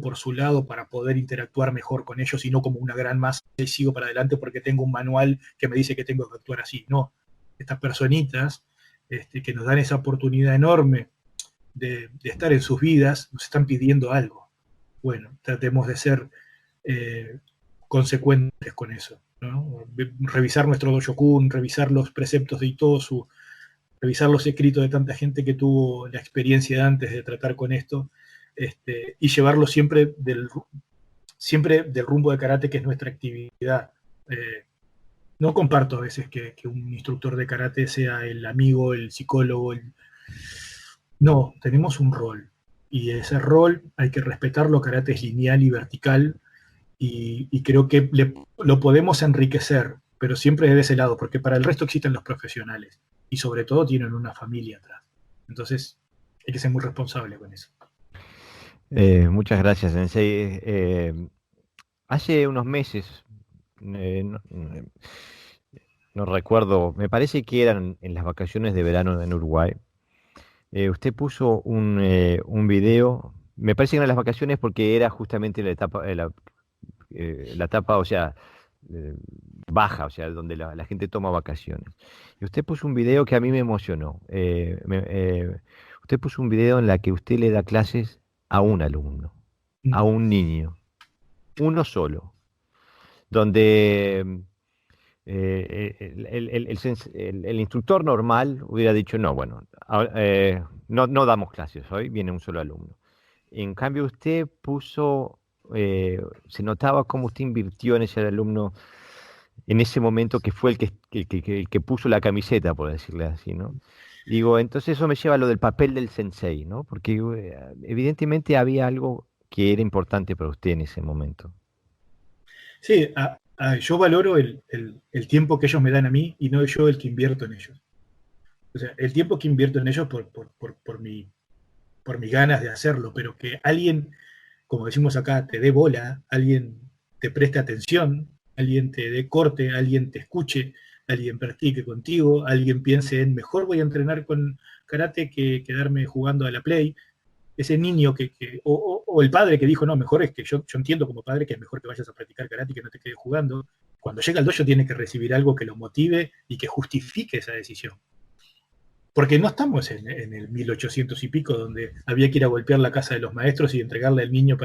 por su lado para poder interactuar mejor con ellos y no como una gran masa y sigo para adelante porque tengo un manual que me dice que tengo que actuar así. No, estas personitas que nos dan esa oportunidad enorme de estar en sus vidas, nos están pidiendo algo. Bueno, tratemos de ser consecuentes con eso, ¿no? Revisar nuestro Dojo-kun, revisar los preceptos de Itosu, revisar los escritos de tanta gente que tuvo la experiencia de antes de tratar con esto, y llevarlo siempre del rumbo de karate, que es nuestra actividad. No comparto a veces que un instructor de karate sea el amigo, el psicólogo. No, tenemos un rol. Y ese rol hay que respetarlo. Karate es lineal y vertical. Y creo que lo podemos enriquecer, pero siempre de ese lado, porque para el resto existen los profesionales. Y sobre todo tienen una familia atrás. Entonces hay que ser muy responsable con eso. Muchas gracias, Sensei. Hace unos meses, no recuerdo, me parece que eran en las vacaciones de verano en Uruguay, usted puso un video, me parece que eran las vacaciones porque era justamente la etapa, o sea, baja, o sea, donde la gente toma vacaciones. Y usted puso un video que a mí me emocionó. Usted puso un video en la que usted le da clases a un alumno, a un niño, uno solo, donde el instructor normal hubiera dicho, no, bueno, no damos clases hoy, viene un solo alumno. En cambio usted puso, se notaba cómo usted invirtió en ese alumno en ese momento, que fue el que puso la camiseta, por decirle así, ¿no? Digo, entonces eso me lleva a lo del papel del sensei, ¿no? Porque evidentemente había algo que era importante para usted en ese momento. Sí, yo valoro el tiempo que ellos me dan a mí y no yo el que invierto en ellos. O sea, el tiempo que invierto en ellos por mis ganas de hacerlo, pero que alguien, como decimos acá, te dé bola, alguien te preste atención, alguien te dé corte, alguien te escuche, alguien practique contigo, alguien piense en mejor voy a entrenar con karate que quedarme jugando a la Play. ese niño o el padre que dijo, no, mejor es que yo entiendo como padre que es mejor que vayas a practicar karate y que no te quedes jugando. Cuando llega al dojo tiene que recibir algo que lo motive y que justifique esa decisión. Porque no estamos en el 1800 y pico, donde había que ir a golpear la casa de los maestros y entregarle al niño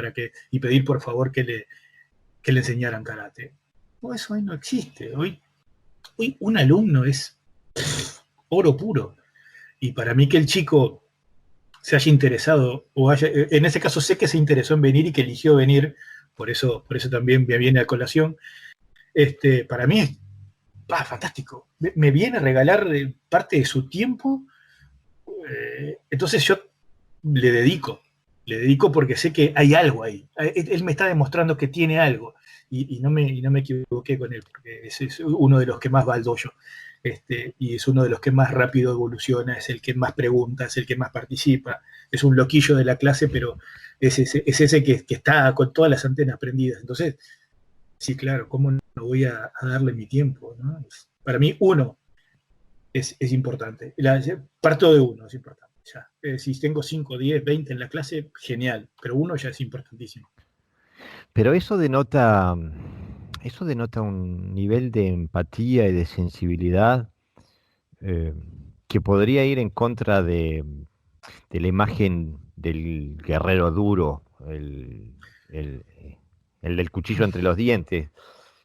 y pedir por favor que le enseñaran karate. No, eso hoy no existe. Hoy un alumno es oro puro. Y para mí que el chico se haya interesado, en ese caso sé que se interesó en venir y que eligió venir, por eso también me viene a colación, para mí es fantástico. Me viene a regalar parte de su tiempo, entonces yo le dedico porque sé que hay algo ahí. Él me está demostrando que tiene algo y no me equivoqué con él, porque es uno de los que más va al dojo. Y es uno de los que más rápido evoluciona, es el que más pregunta, es el que más participa, es un loquillo de la clase, pero es ese que está con todas las antenas prendidas. Entonces, sí, claro, ¿cómo no voy a darle mi tiempo, ¿no? Para mí, uno es importante. Parto de uno, es importante. Ya. Si tengo 5, 10, 20 en la clase, genial, pero uno ya es importantísimo. Pero eso denota un nivel de empatía y de sensibilidad que podría ir en contra de la imagen del guerrero duro, el- el del cuchillo entre los dientes.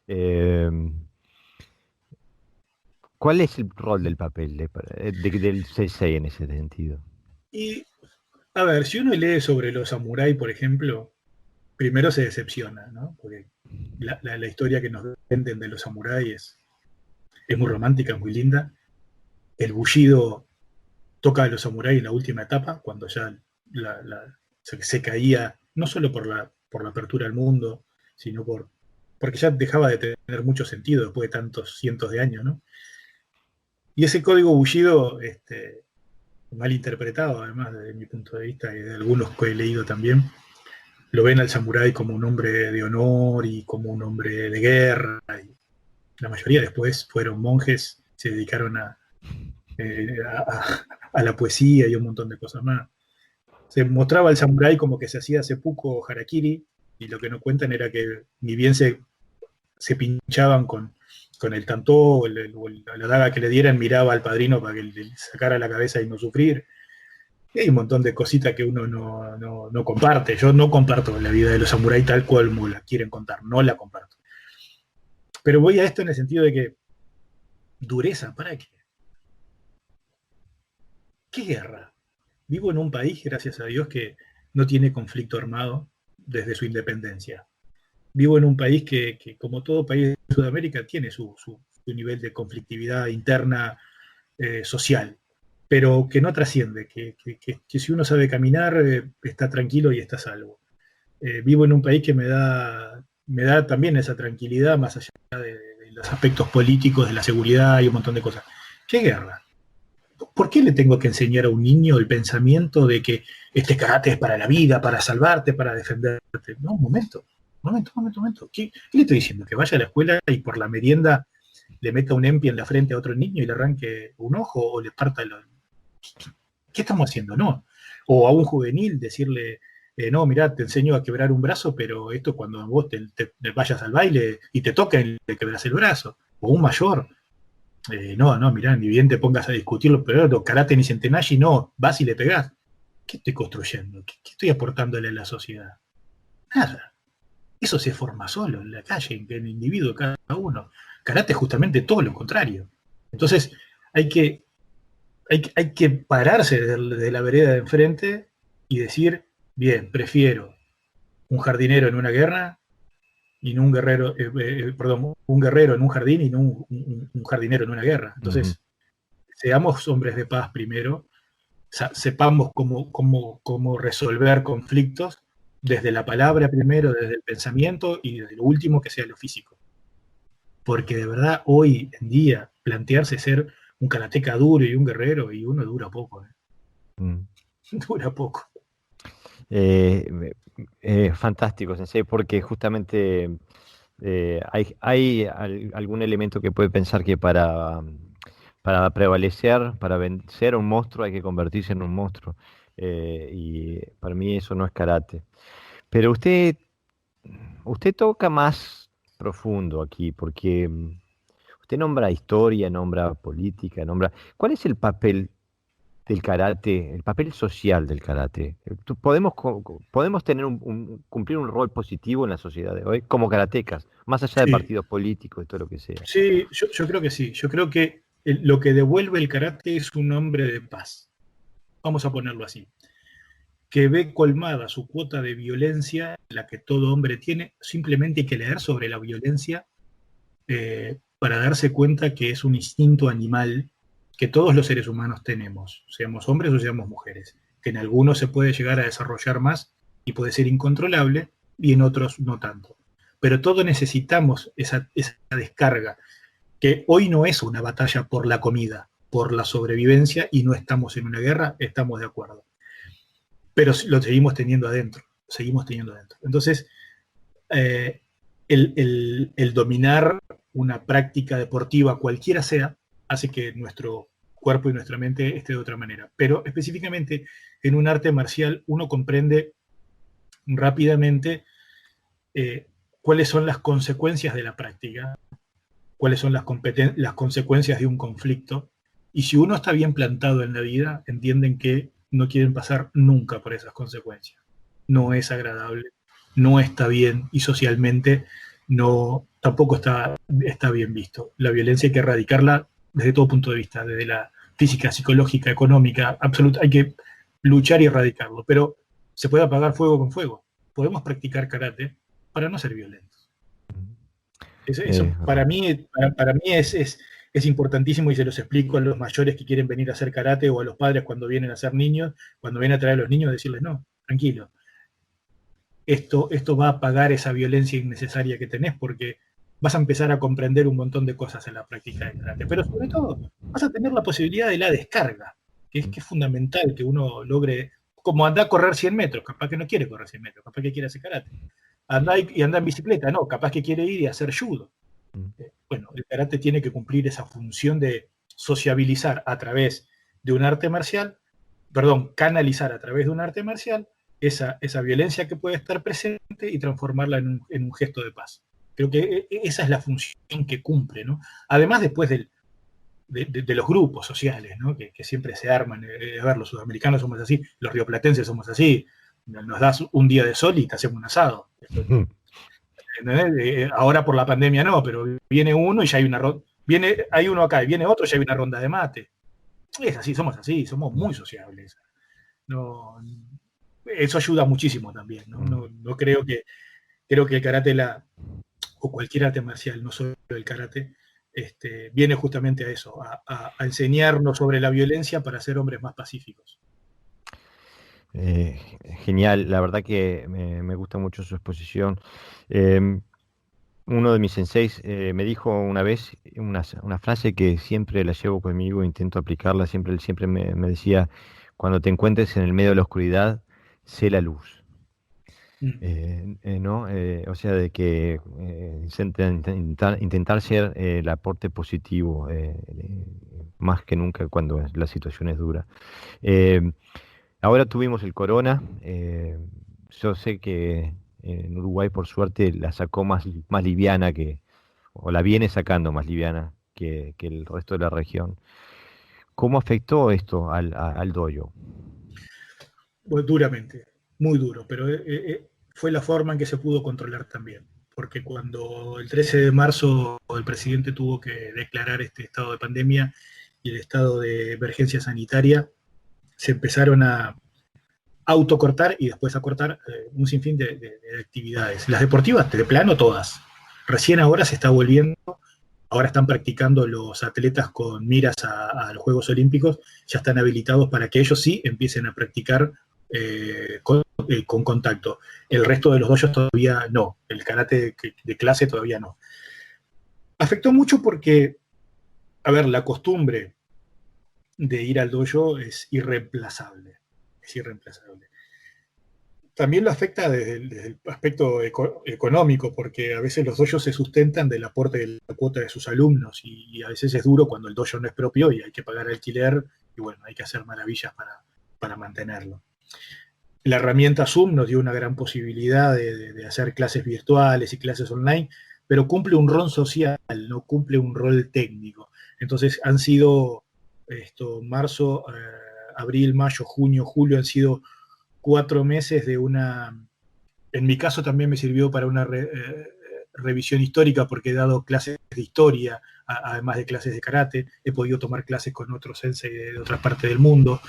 Eh, ¿Cuál es el rol del papel del sensei en ese sentido? Y, a ver, si uno lee sobre los samuráis, por ejemplo, primero se decepciona, ¿no? Porque la historia que nos venden de los samuráis es muy romántica, es muy linda. El Bushido toca a los samuráis en la última etapa, cuando ya se caía, no solo por la apertura al mundo, sino porque ya dejaba de tener mucho sentido después de tantos cientos de años, ¿no? Y ese código Bushido, mal interpretado, además, desde mi punto de vista y de algunos que he leído también, lo ven al samurái como un hombre de honor y como un hombre de guerra. Y la mayoría después fueron monjes, se dedicaron a la poesía y un montón de cosas más. Se mostraba al samurái como que se hacía seppuku o harakiri, y lo que no cuentan era que ni bien se pinchaban con el tantó o la daga que le dieran, miraba al padrino para que le sacara la cabeza y no sufrir. Y hay un montón de cositas que uno no comparte. Yo no comparto la vida de los samuráis tal cual como la quieren contar, no la comparto. Pero voy a esto en el sentido de que dureza, ¿para qué? ¿Qué guerra? Vivo en un país, gracias a Dios, que no tiene conflicto armado desde su independencia. Vivo en un país que como todo país de Sudamérica, tiene su nivel de conflictividad interna social, pero que no trasciende, que si uno sabe caminar, está tranquilo y está salvo. Vivo en un país que me da también esa tranquilidad, más allá de los aspectos políticos, de la seguridad y un montón de cosas. ¿Qué guerra? ¿Por qué le tengo que enseñar a un niño el pensamiento de que este karate es para la vida, para salvarte, para defenderte? No, un momento. ¿Qué le estoy diciendo? ¿Que vaya a la escuela y por la merienda le meta un empi en la frente a otro niño y le arranque un ojo o le parta ¿Qué estamos haciendo? No. O a un juvenil decirle, no, mirá, te enseño a quebrar un brazo, pero esto cuando vos te vayas al baile y te toquen, le quebras el brazo. O un mayor, no, mirá, ni bien te pongas a discutirlo, pero karate ni centenashi, no, vas y le pegás. ¿Qué estoy construyendo? ¿Qué estoy aportándole a la sociedad? Nada. Eso se forma solo en la calle, en el individuo, cada uno. Karate es justamente todo lo contrario. Entonces, hay que pararse de la vereda de enfrente y decir, bien, prefiero un jardinero en una guerra y no un guerrero, un guerrero en un jardín y no un jardinero en una guerra. Entonces, seamos hombres de paz primero, sepamos cómo resolver conflictos desde la palabra primero, desde el pensamiento y desde lo último que sea lo físico. Porque de verdad hoy en día plantearse ser un karateca duro y un guerrero, y uno dura poco. Dura poco. Fantástico, Sensei, porque justamente hay algún elemento que puede pensar que para prevalecer, para vencer a un monstruo hay que convertirse en un monstruo. y para mí eso no es karate. Pero usted toca más profundo aquí, porque usted nombra historia, nombra política, nombra... ¿Cuál es el papel del karate, el papel social del karate? Podemos, podemos tener cumplir un rol positivo en la sociedad de hoy como karatecas, más allá de Sí, partidos políticos y todo lo que sea. sí, yo creo que sí. Yo creo que lo que devuelve el karate es un hombre de paz. Vamos a ponerlo así. Que ve colmada su cuota de violencia, la que todo hombre tiene. Simplemente hay que leer sobre la violencia para darse cuenta que es un instinto animal que todos los seres humanos tenemos, seamos hombres o seamos mujeres, que en algunos se puede llegar a desarrollar más y puede ser incontrolable y en otros no tanto. Pero todos necesitamos esa descarga, que hoy no es una batalla por la comida, por la sobrevivencia y no estamos en una guerra, estamos de acuerdo. Pero lo seguimos teniendo adentro, seguimos teniendo adentro. Entonces, eh, el dominar una práctica deportiva, cualquiera sea, hace que nuestro cuerpo y nuestra mente esté de otra manera. Pero específicamente en un arte marcial uno comprende rápidamente cuáles son las consecuencias de la práctica, cuáles son las consecuencias de un conflicto. Y si uno está bien plantado en la vida, entienden que no quieren pasar nunca por esas consecuencias. No es agradable, no está bien y socialmente no, tampoco está bien visto. La violencia hay que erradicarla desde todo punto de vista, desde la física, psicológica, económica, absoluta. Hay que luchar y erradicarlo, pero se puede apagar fuego con fuego. Podemos practicar karate para no ser violentos. Eso ¿Verdad? para mí es importantísimo y se los explico a los mayores que quieren venir a hacer karate o a los padres cuando vienen a ser niños, cuando vienen a traer a los niños, decirles, no, tranquilo, esto va a apagar esa violencia innecesaria que tenés porque vas a empezar a comprender un montón de cosas en la práctica de karate, pero sobre todo vas a tener la posibilidad de la descarga, que es fundamental que uno logre, como andar a correr 100 metros, capaz que no quiere correr 100 metros, capaz que quiere hacer karate, andar y andar en bicicleta, no, capaz que quiere ir y hacer judo. Bueno, el karate tiene que cumplir esa función de sociabilizar a través de un arte marcial, perdón, canalizar a través de un arte marcial esa violencia que puede estar presente y transformarla en un gesto de paz. Creo que esa es la función que cumple, ¿no? Además, después de los grupos sociales, ¿no? Que siempre se arman. A ver, los sudamericanos somos así, los rioplatenses somos así. Nos das un día de sol y te hacemos un asado. Ahora por la pandemia no, pero viene uno y ya hay una ronda. Hay uno acá y viene otro y ya hay una ronda de mate. Es así, somos muy sociables. No, eso ayuda muchísimo también. No creo que el karate o cualquier arte marcial, no solo el karate, viene justamente a eso, a enseñarnos sobre la violencia para ser hombres más pacíficos. Eh, Genial, la verdad que me gusta mucho su exposición. Em, Uno de mis senseis me dijo una vez una frase que siempre la llevo conmigo, intento aplicarla, siempre, él siempre me decía, cuando te encuentres en el medio de la oscuridad, sé la luz. Mm. ¿No? O sea, de que intentar ser el aporte positivo, más que nunca cuando la situación es dura. Eh, Ahora tuvimos el corona. Yo sé que en Uruguay, por suerte, la sacó más liviana o la viene sacando más liviana que el resto de la región. ¿Cómo afectó esto al dojo? Pues duramente, muy duro, pero fue la forma en que se pudo controlar también. Porque cuando el 13 de marzo el presidente tuvo que declarar este estado de pandemia y el estado de emergencia sanitaria, se empezaron a autocortar y después a cortar un sinfín de actividades. Las deportivas, de plano, todas. Recién ahora se está volviendo, ahora están practicando los atletas con miras a los Juegos Olímpicos, ya están habilitados para que ellos sí empiecen a practicar con contacto. El resto de los dojos todavía no, el karate de clase todavía no. Afectó mucho porque, a ver, la costumbre de ir al dojo es irreemplazable. Es irreemplazable. También lo afecta desde el aspecto económico, porque a veces los dojos se sustentan del aporte de la cuota de sus alumnos y a veces es duro cuando el dojo no es propio y hay que pagar alquiler y bueno, hay que hacer maravillas para mantenerlo. La herramienta Zoom nos dio una gran posibilidad de hacer clases virtuales y clases online, pero cumple un rol social, no cumple un rol técnico. Entonces han sido marzo, abril, mayo, junio, julio, han sido 4 meses de una... En mi caso también me sirvió para una revisión histórica porque he dado clases de historia, además de clases de karate, he podido tomar clases con otros sensei de otras partes del mundo,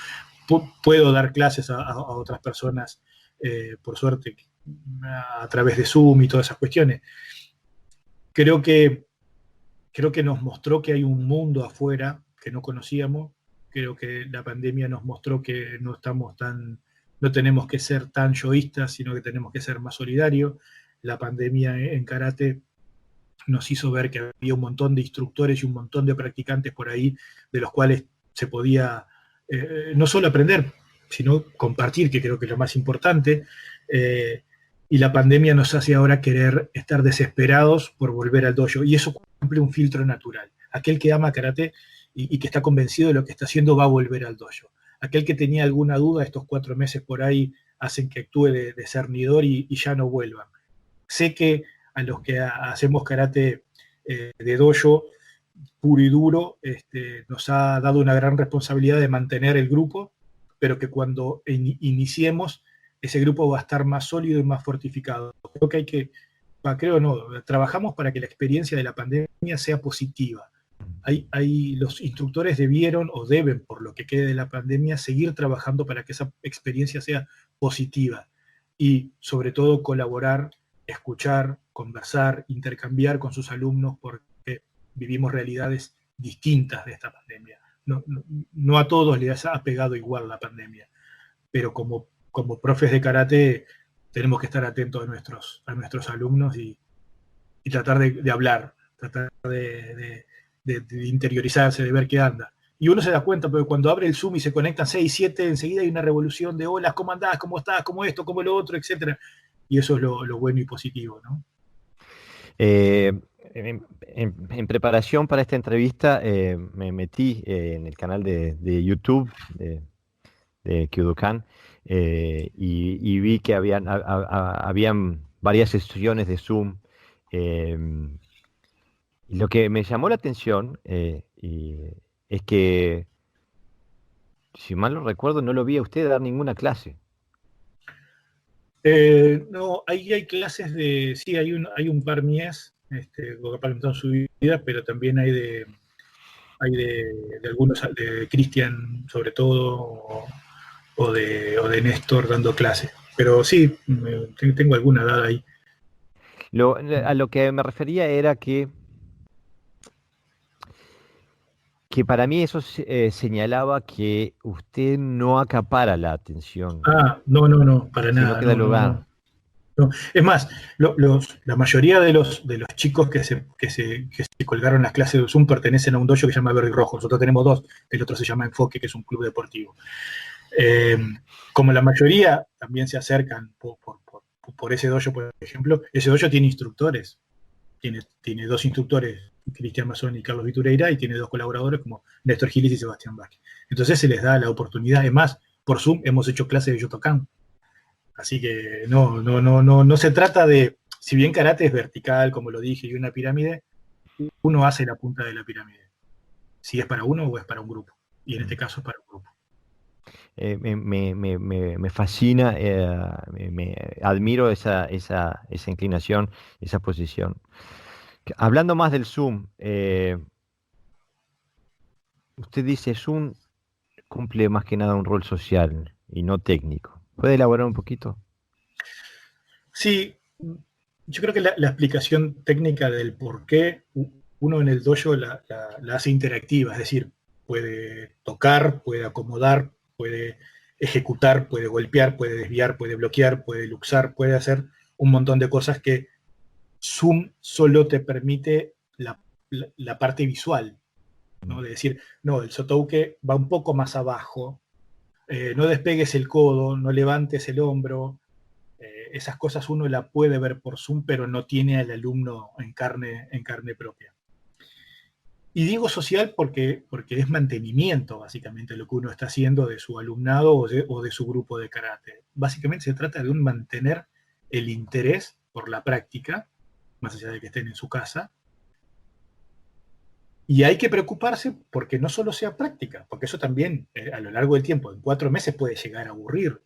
puedo dar clases a otras personas, por suerte, a través de Zoom y todas esas cuestiones. Creo que nos mostró que hay un mundo afuera que no conocíamos. Creo que la pandemia nos mostró que no tenemos que ser tan yoístas, sino que tenemos que ser más solidarios. La pandemia en karate nos hizo ver que había un montón de instructores y un montón de practicantes por ahí, de los cuales se podía no solo aprender, sino compartir, que creo que es lo más importante. Y la pandemia nos hace ahora querer estar desesperados por volver al dojo, y eso cumple un filtro natural. Aquel que ama karate y que está convencido de lo que está haciendo va a volver al dojo. Aquel que tenía alguna duda, estos 4 meses por ahí hacen que actúe de cernidor y ya no vuelvan. Sé que a los que hacemos karate de dojo puro y duro, nos ha dado una gran responsabilidad de mantener el grupo, pero que cuando iniciemos, ese grupo va a estar más sólido y más fortificado. Creo no, trabajamos para que la experiencia de la pandemia sea positiva. Los instructores debieron o deben, por lo que quede de la pandemia, seguir trabajando para que esa experiencia sea positiva y sobre todo colaborar, escuchar, conversar, intercambiar con sus alumnos, porque vivimos realidades distintas de esta pandemia. No a todos les ha pegado igual la pandemia, pero como profes de karate tenemos que estar atentos a nuestros alumnos y tratar de hablar, tratar de interiorizarse, de ver qué anda. Y uno se da cuenta, porque cuando abre el Zoom y se conectan 6, 7, enseguida hay una revolución de hola, ¿cómo andás? ¿Cómo estás? ¿Cómo esto? ¿Cómo lo otro? Etcétera. Y eso es lo bueno y positivo, ¿no? En preparación para esta entrevista me metí en el canal de YouTube de Kyudokan y vi que habían varias sesiones de Zoom. Y lo que me llamó la atención es que, si mal no recuerdo, no lo vi a usted dar ninguna clase. No, ahí hay clases sí, hay un par mías, en su vida, pero también hay de algunos, de Cristian sobre todo, o de Néstor dando clases. Pero sí, tengo alguna dada ahí. A lo que me refería era que para mí eso señalaba que usted no acapara la atención, No, para sino nada, que da no, no, lugar. no. No. Es más, la mayoría de los chicos que se colgaron las clases de Zoom pertenecen a un dojo que se llama Verde y Rojo. Nosotros tenemos 2, el otro se llama Enfoque, que es un club deportivo. Como la mayoría también se acercan por ese dojo, por ejemplo, ese dojo tiene instructores. Tiene 2 instructores, Cristian Mazón y Carlos Vitureira, y tiene 2 colaboradores como Néstor Gilis y Sebastián Vázquez. Entonces se les da la oportunidad. Además, por Zoom hemos hecho clases de Shotokan. Así que no se trata de, si bien karate es vertical, como lo dije, y una pirámide, uno hace la punta de la pirámide. Si es para uno o es para un grupo. Y en este caso es para un grupo. Me fascina, me admiro esa inclinación, esa posición. Hablando más del Zoom, usted dice Zoom cumple más que nada un rol social y no técnico. ¿Puede elaborar un poquito? Sí, yo creo que la explicación técnica del por qué uno en el dojo la hace interactiva, es decir, puede tocar, puede acomodar, puede ejecutar, puede golpear, puede desviar, puede bloquear, puede luxar, puede hacer un montón de cosas que Zoom solo te permite la parte visual, ¿no? De decir, no, el sotouke va un poco más abajo, no despegues el codo, no levantes el hombro. Esas cosas uno la puede ver por Zoom, pero no tiene al alumno en carne propia. Y digo social porque es mantenimiento, básicamente, lo que uno está haciendo de su alumnado o de su grupo de karate. Básicamente se trata de mantener el interés por la práctica, más allá de que estén en su casa. Y hay que preocuparse porque no solo sea práctica, porque eso también a lo largo del tiempo, en 4 meses puede llegar a aburrir.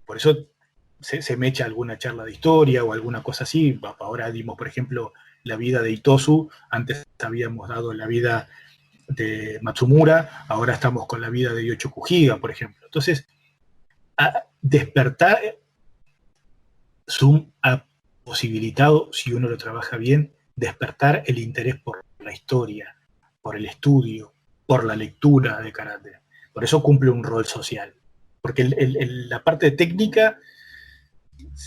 Por eso se me echa alguna charla de historia o alguna cosa así. Ahora dimos, por ejemplo, la vida de Itosu, antes habíamos dado la vida de Matsumura, ahora estamos con la vida de Yoshiko Kujiga, por ejemplo. Entonces, despertar Zoom ha posibilitado, si uno lo trabaja bien, despertar el interés por la historia, por el estudio, por la lectura de karate. Por eso cumple un rol social. Porque la parte técnica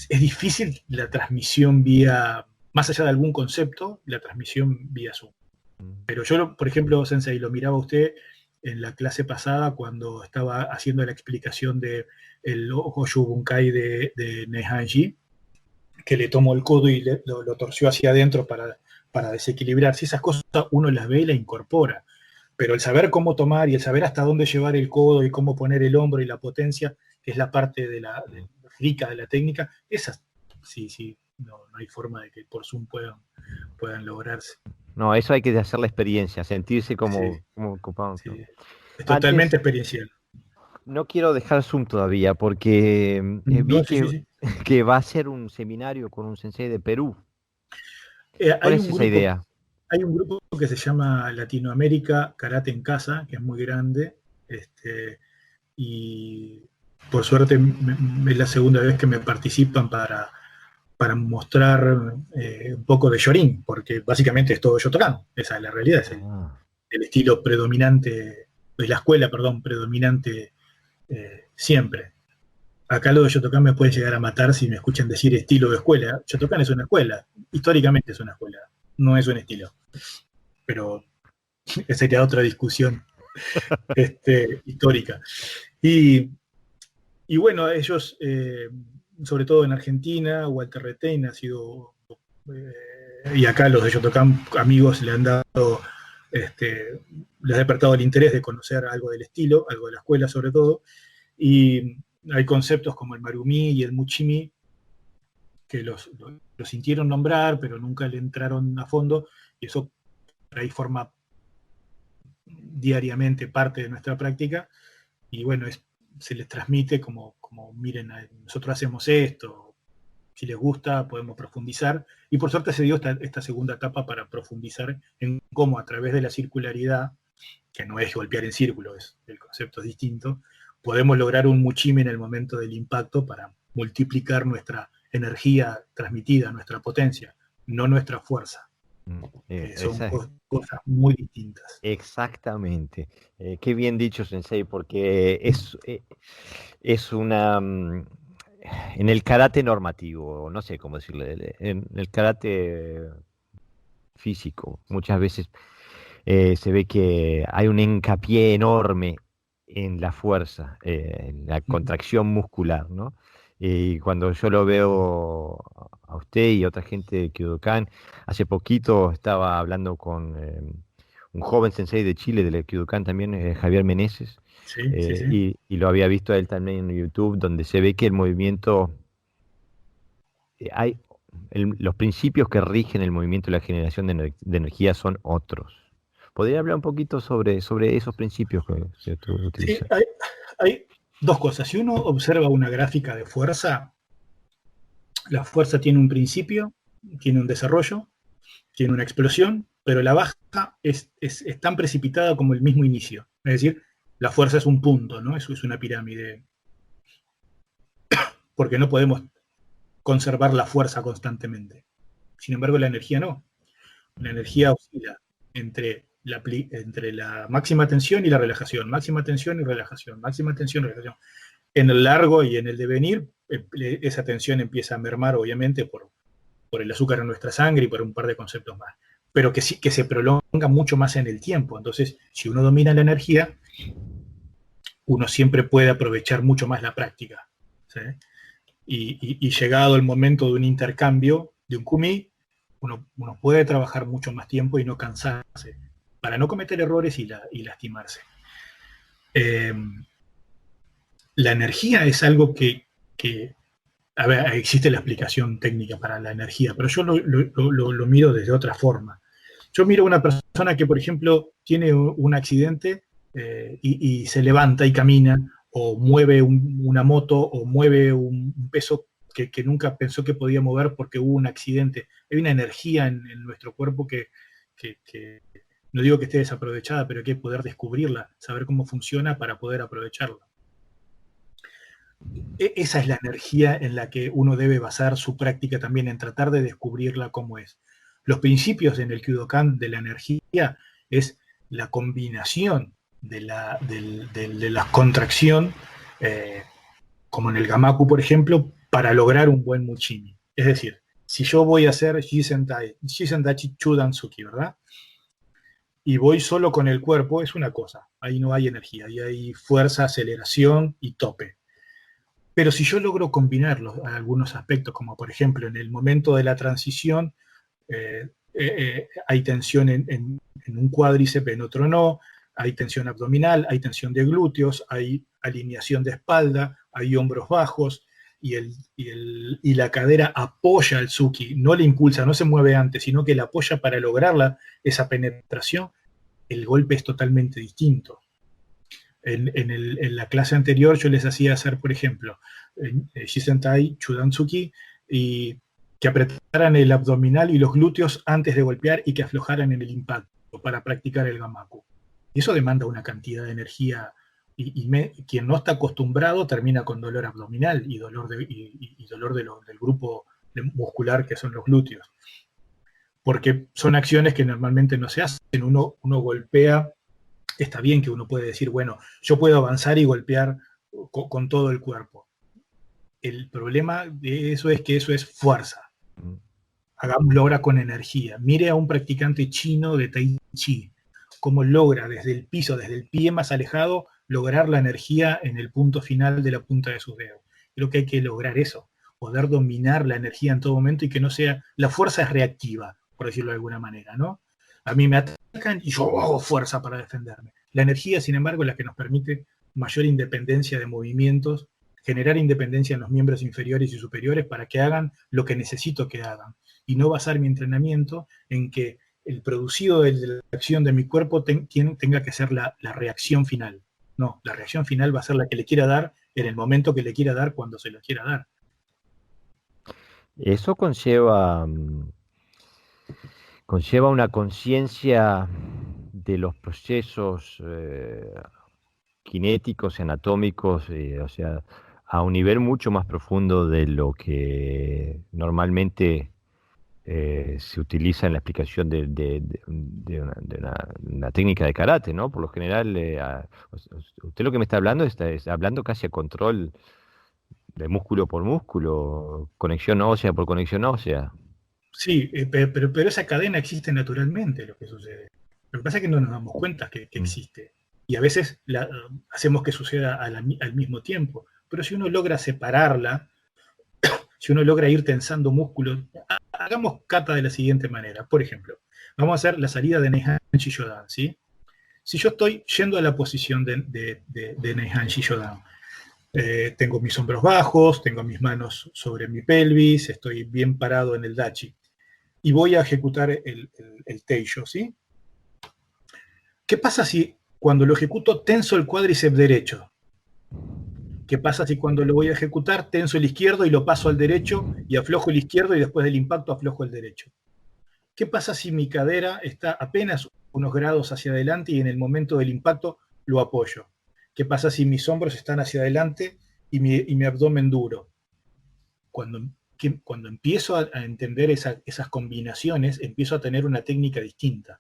es difícil la transmisión vía, más allá de algún concepto, la transmisión vía Zoom. Pero yo, por ejemplo, Sensei, lo miraba usted en la clase pasada cuando estaba haciendo la explicación del Hoshu Bunkai de Neihanji, que le tomó el codo y lo torció hacia adentro para desequilibrar. Si esas cosas uno las ve y las incorpora. Pero el saber cómo tomar y el saber hasta dónde llevar el codo y cómo poner el hombro y la potencia, que es la parte rica de la técnica, esas sí, no hay forma de que por Zoom puedan lograrse. No, eso hay que hacer la experiencia, sentirse como ocupado. Sí. Es totalmente experiencial. No quiero dejar Zoom todavía porque vi que va a ser un seminario con un sensei de Perú. ¿Cuál es esa idea? Hay un grupo que se llama Latinoamérica Karate en Casa, que es muy grande, y por suerte es la segunda vez que me participan para mostrar un poco de Shorin, porque básicamente es todo Shotokan, esa es la realidad, es el estilo predominante, es la escuela, perdón, predominante siempre. Acá lo de Shotokan me pueden llegar a matar si me escuchan decir estilo de escuela. Shotokan es una escuela, históricamente es una escuela, no es un estilo. Pero esa sería otra discusión histórica. Y bueno, ellos, sobre todo en Argentina, Walter Retain ha sido, y acá los de Shotokan amigos le han dado, les ha despertado el interés de conocer algo del estilo, algo de la escuela sobre todo, y hay conceptos como el Marumi y el Muchimi que los sintieron nombrar, pero nunca le entraron a fondo, y eso por ahí forma diariamente parte de nuestra práctica, y bueno, se les transmite como miren, nosotros hacemos esto, si les gusta podemos profundizar, y por suerte se dio esta segunda etapa para profundizar en cómo a través de la circularidad, que no es golpear en círculo, el concepto es distinto, podemos lograr un muchime en el momento del impacto para multiplicar nuestra energía transmitida, nuestra potencia, no nuestra fuerza. Son cosas muy distintas. Exactamente. Qué bien dicho, Sensei, porque es una... en el karate normativo, no sé cómo decirle, en el karate físico, muchas veces se ve que hay un hincapié enorme en la fuerza, en la contracción muscular, ¿no? Y cuando yo lo veo a usted y a otra gente de Kyudokan, hace poquito estaba hablando con un joven sensei de Chile, del Kyudokan también, Javier Meneses, sí. Y lo había visto a él también en YouTube, donde se ve que el movimiento, los principios que rigen el movimiento y la generación de energía son otros. ¿Podría hablar un poquito sobre esos principios que se utilizan? Sí, hay dos cosas. Si uno observa una gráfica de fuerza, la fuerza tiene un principio, tiene un desarrollo, tiene una explosión, pero la baja es tan precipitada como el mismo inicio. Es decir, la fuerza es un punto, ¿no? Eso es una pirámide. Porque no podemos conservar la fuerza constantemente. Sin embargo, la energía no. La energía oscila entre la máxima tensión y la relajación, máxima tensión y relajación, máxima tensión y relajación. En el largo y en el devenir, esa tensión empieza a mermar, obviamente, por el azúcar en nuestra sangre y por un par de conceptos más. Pero que sí que se prolonga mucho más en el tiempo. Entonces, si uno domina la energía, uno siempre puede aprovechar mucho más la práctica, ¿sí? Y llegado el momento de un intercambio, de un kumi, uno puede trabajar mucho más tiempo y no cansarse. para no cometer errores y lastimarse. La energía es algo que a ver, existe la explicación técnica para la energía, pero yo lo miro desde otra forma. Yo miro a una persona que, por ejemplo, tiene un accidente y se levanta y camina, o mueve una moto, o mueve un peso que nunca pensó que podía mover porque hubo un accidente. Hay una energía en nuestro cuerpo que no digo que esté desaprovechada, pero hay que poder descubrirla, saber cómo funciona para poder aprovecharla. Esa es la energía en la que uno debe basar su práctica también, en tratar de descubrirla como es. Los principios en el Kyudokan de la energía es la combinación de la contracción, como en el Gamaku, por ejemplo, para lograr un buen Muchimi. Es decir, si yo voy a hacer Shisendachi Chudansuki, ¿verdad? Y voy solo con el cuerpo, es una cosa. Ahí no hay energía, ahí hay fuerza, aceleración y tope. Pero si yo logro combinarlos a algunos aspectos, como por ejemplo en el momento de la transición, hay tensión en un cuádriceps, en otro no, hay tensión abdominal, hay tensión de glúteos, hay alineación de espalda, hay hombros bajos, y la cadera apoya al Tsuki, no le impulsa, no se mueve antes, sino que la apoya para lograr esa penetración. El golpe es totalmente distinto. En la clase anterior yo les hacía hacer, por ejemplo, Shisentai Chudansuki, y que apretaran el abdominal y los glúteos antes de golpear y que aflojaran en el impacto para practicar el Gamaku. Y eso demanda una cantidad de energía, y quien no está acostumbrado termina con dolor abdominal y dolor del grupo muscular que son los glúteos. Porque son acciones que normalmente no se hacen. Uno golpea. Está bien que uno puede decir, bueno, yo puedo avanzar y golpear con todo el cuerpo. El problema de eso es que eso es fuerza. Hagámoslo ahora con energía. Mire a un practicante chino de Tai Chi, cómo logra desde el piso, desde el pie más alejado, lograr la energía en el punto final de la punta de sus dedos. Creo que hay que lograr eso, poder dominar la energía en todo momento y que no sea, la fuerza es reactiva, por decirlo de alguna manera, ¿no? A mí me atacan y yo hago fuerza para defenderme. La energía, sin embargo, es la que nos permite mayor independencia de movimientos, generar independencia en los miembros inferiores y superiores para que hagan lo que necesito que hagan, y no basar mi entrenamiento en que el producido de la acción de mi cuerpo tenga que ser la reacción final. No, la reacción final va a ser la que le quiera dar en el momento que le quiera dar, cuando se lo quiera dar. Eso conlleva una conciencia de los procesos cinéticos y anatómicos, o sea, a un nivel mucho más profundo de lo que normalmente se utiliza en la explicación de una técnica de karate, ¿no? Por lo general, usted lo que me está hablando es hablando casi a control de músculo por músculo, conexión ósea por conexión ósea. Sí, pero esa cadena existe naturalmente, lo que sucede. Lo que pasa es que no nos damos cuenta que existe. Y a veces hacemos que suceda al mismo tiempo. Pero si uno logra separarla, si uno logra ir tensando músculos, hagamos kata de la siguiente manera. Por ejemplo, vamos a hacer la salida de Neihan Shishodan, ¿sí? Si yo estoy yendo a la posición de Neihan Shishodan, tengo mis hombros bajos, tengo mis manos sobre mi pelvis, estoy bien parado en el dachi, y voy a ejecutar el teisho, ¿sí? ¿Qué pasa si cuando lo ejecuto tenso el cuádriceps derecho? ¿Qué pasa si cuando lo voy a ejecutar tenso el izquierdo y lo paso al derecho y aflojo el izquierdo y después del impacto aflojo el derecho? ¿Qué pasa si mi cadera está apenas unos grados hacia adelante y en el momento del impacto lo apoyo? ¿Qué pasa si mis hombros están hacia adelante y mi abdomen duro? Cuando empiezo a entender esas combinaciones, empiezo a tener una técnica distinta.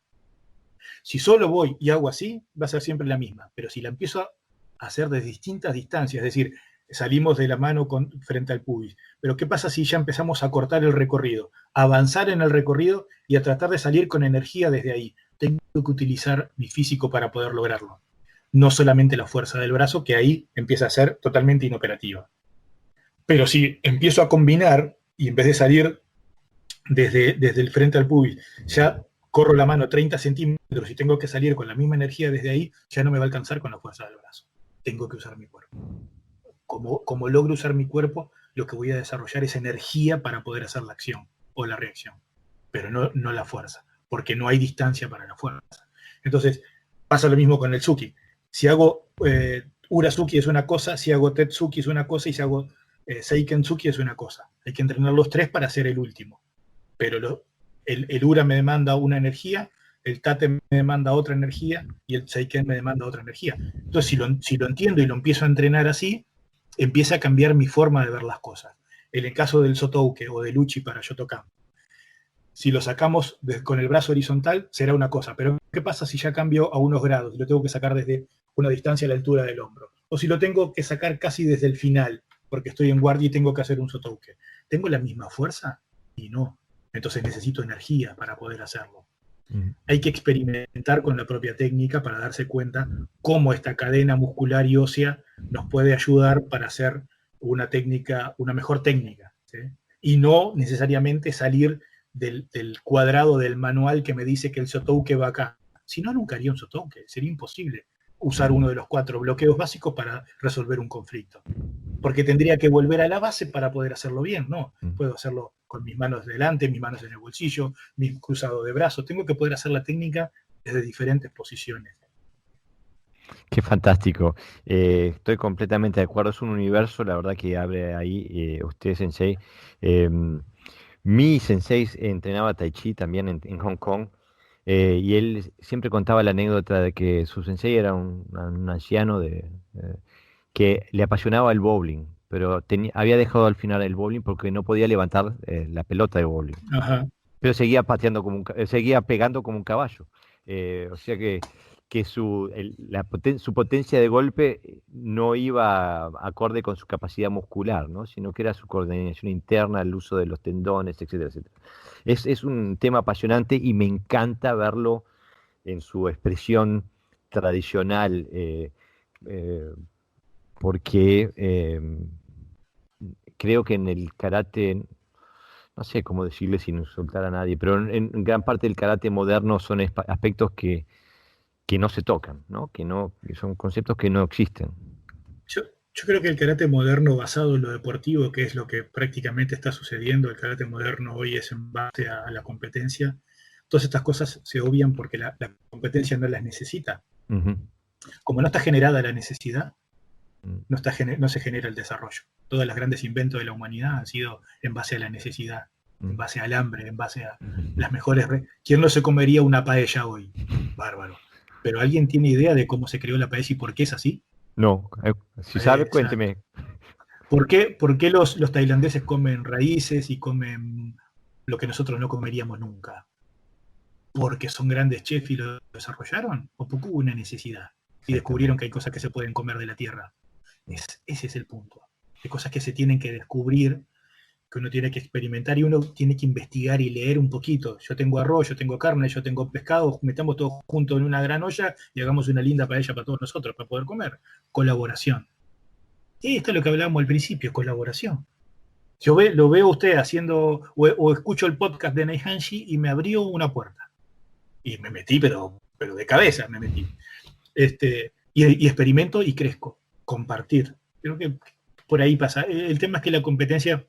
Si solo voy y hago así, va a ser siempre la misma, pero si la empiezo a hacer desde distintas distancias, es decir, salimos de la mano frente al pubis, pero ¿qué pasa si ya empezamos a cortar el recorrido, a avanzar en el recorrido y a tratar de salir con energía desde ahí? Tengo que utilizar mi físico para poder lograrlo, no solamente la fuerza del brazo, que ahí empieza a ser totalmente inoperativa. Pero si empiezo a combinar y en vez de salir desde el frente al pubis, ya corro la mano 30 centímetros si tengo que salir con la misma energía desde ahí, ya no me va a alcanzar con la fuerza del brazo. Tengo que usar mi cuerpo. Como logro usar mi cuerpo, lo que voy a desarrollar es energía para poder hacer la acción o la reacción, pero no la fuerza, porque no hay distancia para la fuerza. Entonces, pasa lo mismo con el Tsuki. Si hago Ura-Tsuki es una cosa, si hago Tetsuki es una cosa, y si hago Seiken-Tsuki es una cosa. Hay que entrenar los tres para hacer el último. Pero el Ura me demanda una energía, el Tate me demanda otra energía, y el Seiken me demanda otra energía. Entonces, si lo entiendo y lo empiezo a entrenar así, empieza a cambiar mi forma de ver las cosas. En el caso del Sotouke o del Uchi para Shotokan, si lo sacamos con el brazo horizontal, será una cosa. Pero ¿qué pasa si ya cambio a unos grados? Lo tengo que sacar desde una distancia a la altura del hombro. O si lo tengo que sacar casi desde el final, porque estoy en guardia y tengo que hacer un Sotouke. ¿Tengo la misma fuerza? Y no. Entonces necesito energía para poder hacerlo. Hay que experimentar con la propia técnica para darse cuenta cómo esta cadena muscular y ósea nos puede ayudar para hacer una mejor técnica, ¿sí? Y no necesariamente salir del cuadrado del manual que me dice que el Sotouke va acá. Si no, nunca haría un Sotouke. Sería imposible usar uno de los 4 bloqueos básicos para resolver un conflicto. Porque tendría que volver a la base para poder hacerlo bien, ¿no? Puedo hacerlo con mis manos delante, mis manos en el bolsillo, mi cruzado de brazos. Tengo que poder hacer la técnica desde diferentes posiciones. Qué fantástico. Estoy completamente de acuerdo. Es un universo, la verdad, que abre ahí usted, Sensei. Mi Sensei entrenaba Tai Chi también en Hong Kong. Y él siempre contaba la anécdota de que su Sensei era un anciano que le apasionaba el bowling, pero había dejado al final el bowling porque no podía levantar la pelota de bowling. Ajá. Pero seguía pateando seguía pegando como un caballo. O sea que su potencia de golpe no iba acorde con su capacidad muscular, ¿no? Sino que era su coordinación interna, el uso de los tendones, etcétera, etcétera. Es un tema apasionante y me encanta verlo en su expresión tradicional, porque creo que en el karate, no sé cómo decirle sin insultar a nadie, pero en gran parte del karate moderno son aspectos que no se tocan, ¿no? Que son conceptos que no existen. Yo creo que el karate moderno basado en lo deportivo, que es lo que prácticamente está sucediendo, el karate moderno hoy es en base a la competencia. Todas estas cosas se obvian porque la competencia no las necesita. Uh-huh. Como no está generada la necesidad, no se genera el desarrollo. Todos los grandes inventos de la humanidad han sido en base a la necesidad, en base al hambre, en base a las mejores... ¿Quién no se comería una paella hoy? Bárbaro. ¿Pero alguien tiene idea de cómo se creó la paella y por qué es así? No, si sabe, cuénteme. ¿Por qué los tailandeses comen raíces y comen lo que nosotros no comeríamos nunca? ¿Porque son grandes chefs y lo desarrollaron? ¿O porque hubo una necesidad y descubrieron que hay cosas que se pueden comer de la tierra? Ese es el punto. Hay cosas que se tienen que descubrir, que uno tiene que experimentar y uno tiene que investigar y leer un poquito. Yo tengo arroz, yo tengo carne, yo tengo pescado, metamos todo junto en una gran olla y hagamos una linda paella para todos nosotros, para poder comer. Colaboración. Y esto es lo que hablábamos al principio, colaboración. Yo lo veo usted haciendo, o escucho el podcast de Naihanshi y me abrió una puerta. Y me metí, pero de cabeza me metí. Y experimento y crezco. Compartir. Creo que por ahí pasa. El tema es que la competencia,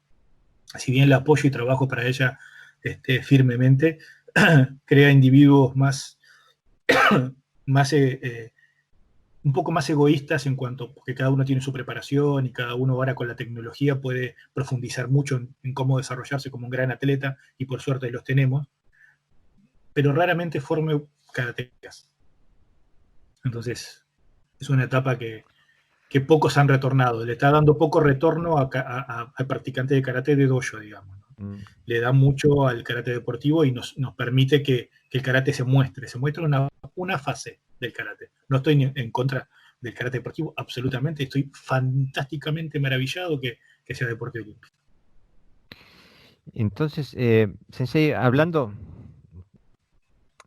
si bien la apoyo y trabajo para ella firmemente, crea individuos un poco más egoístas en cuanto porque cada uno tiene su preparación y cada uno ahora con la tecnología puede profundizar mucho en cómo desarrollarse como un gran atleta, y por suerte los tenemos, pero raramente forme karatecas. Entonces, es una etapa que pocos han retornado. Le está dando poco retorno al practicante de karate de dojo, digamos, ¿no? Le da mucho al karate deportivo y nos permite que el karate se muestre una fase del karate. No estoy en contra del karate deportivo, absolutamente. Estoy fantásticamente maravillado que sea deporte olímpico. Entonces, Sensei, hablando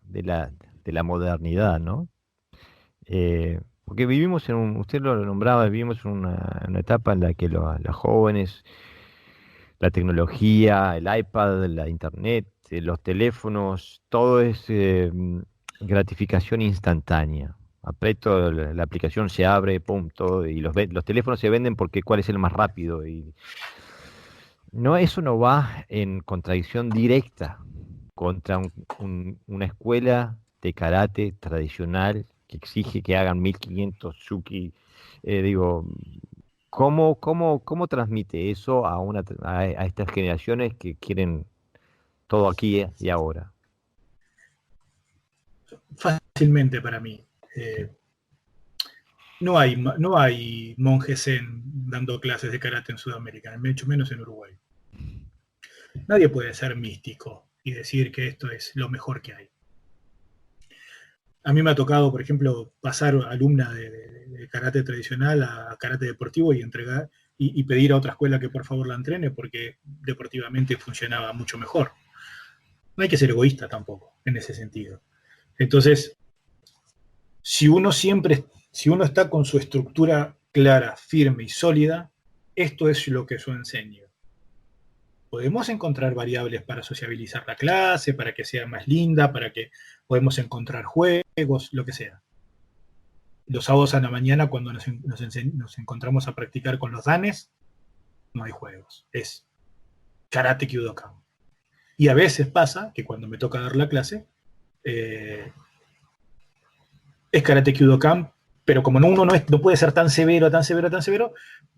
de la modernidad, ¿no? Porque vivimos usted lo nombraba, vivimos en una etapa en la que los jóvenes, la tecnología, el iPad, la internet, los teléfonos, todo es gratificación instantánea. Aprieto, la aplicación se abre, pum, todo, y los teléfonos se venden porque cuál es el más rápido. Y no, eso no va en contradicción directa contra una escuela de karate tradicional que exige que hagan 1500 Suki. Digo, ¿cómo transmite eso a estas generaciones que quieren todo aquí y ahora? Fácilmente para mí. No hay monjes dando clases de karate en Sudamérica, mucho menos en Uruguay. Nadie puede ser místico y decir que esto es lo mejor que hay. A mí me ha tocado, por ejemplo, pasar alumna de karate tradicional a karate deportivo y entregar y pedir a otra escuela que por favor la entrene porque deportivamente funcionaba mucho mejor. No hay que ser egoísta tampoco en ese sentido. Entonces, si uno está con su estructura clara, firme y sólida, esto es lo que yo enseño. Podemos encontrar variables para sociabilizar la clase, para que sea más linda, para que podemos encontrar juegos, lo que sea. Los sábados a la mañana, cuando nos encontramos a practicar con los danes, no hay juegos. Es karate kyudokan. Y a veces pasa que cuando me toca dar la clase, es karate kyudokan, pero como uno no puede ser tan severo,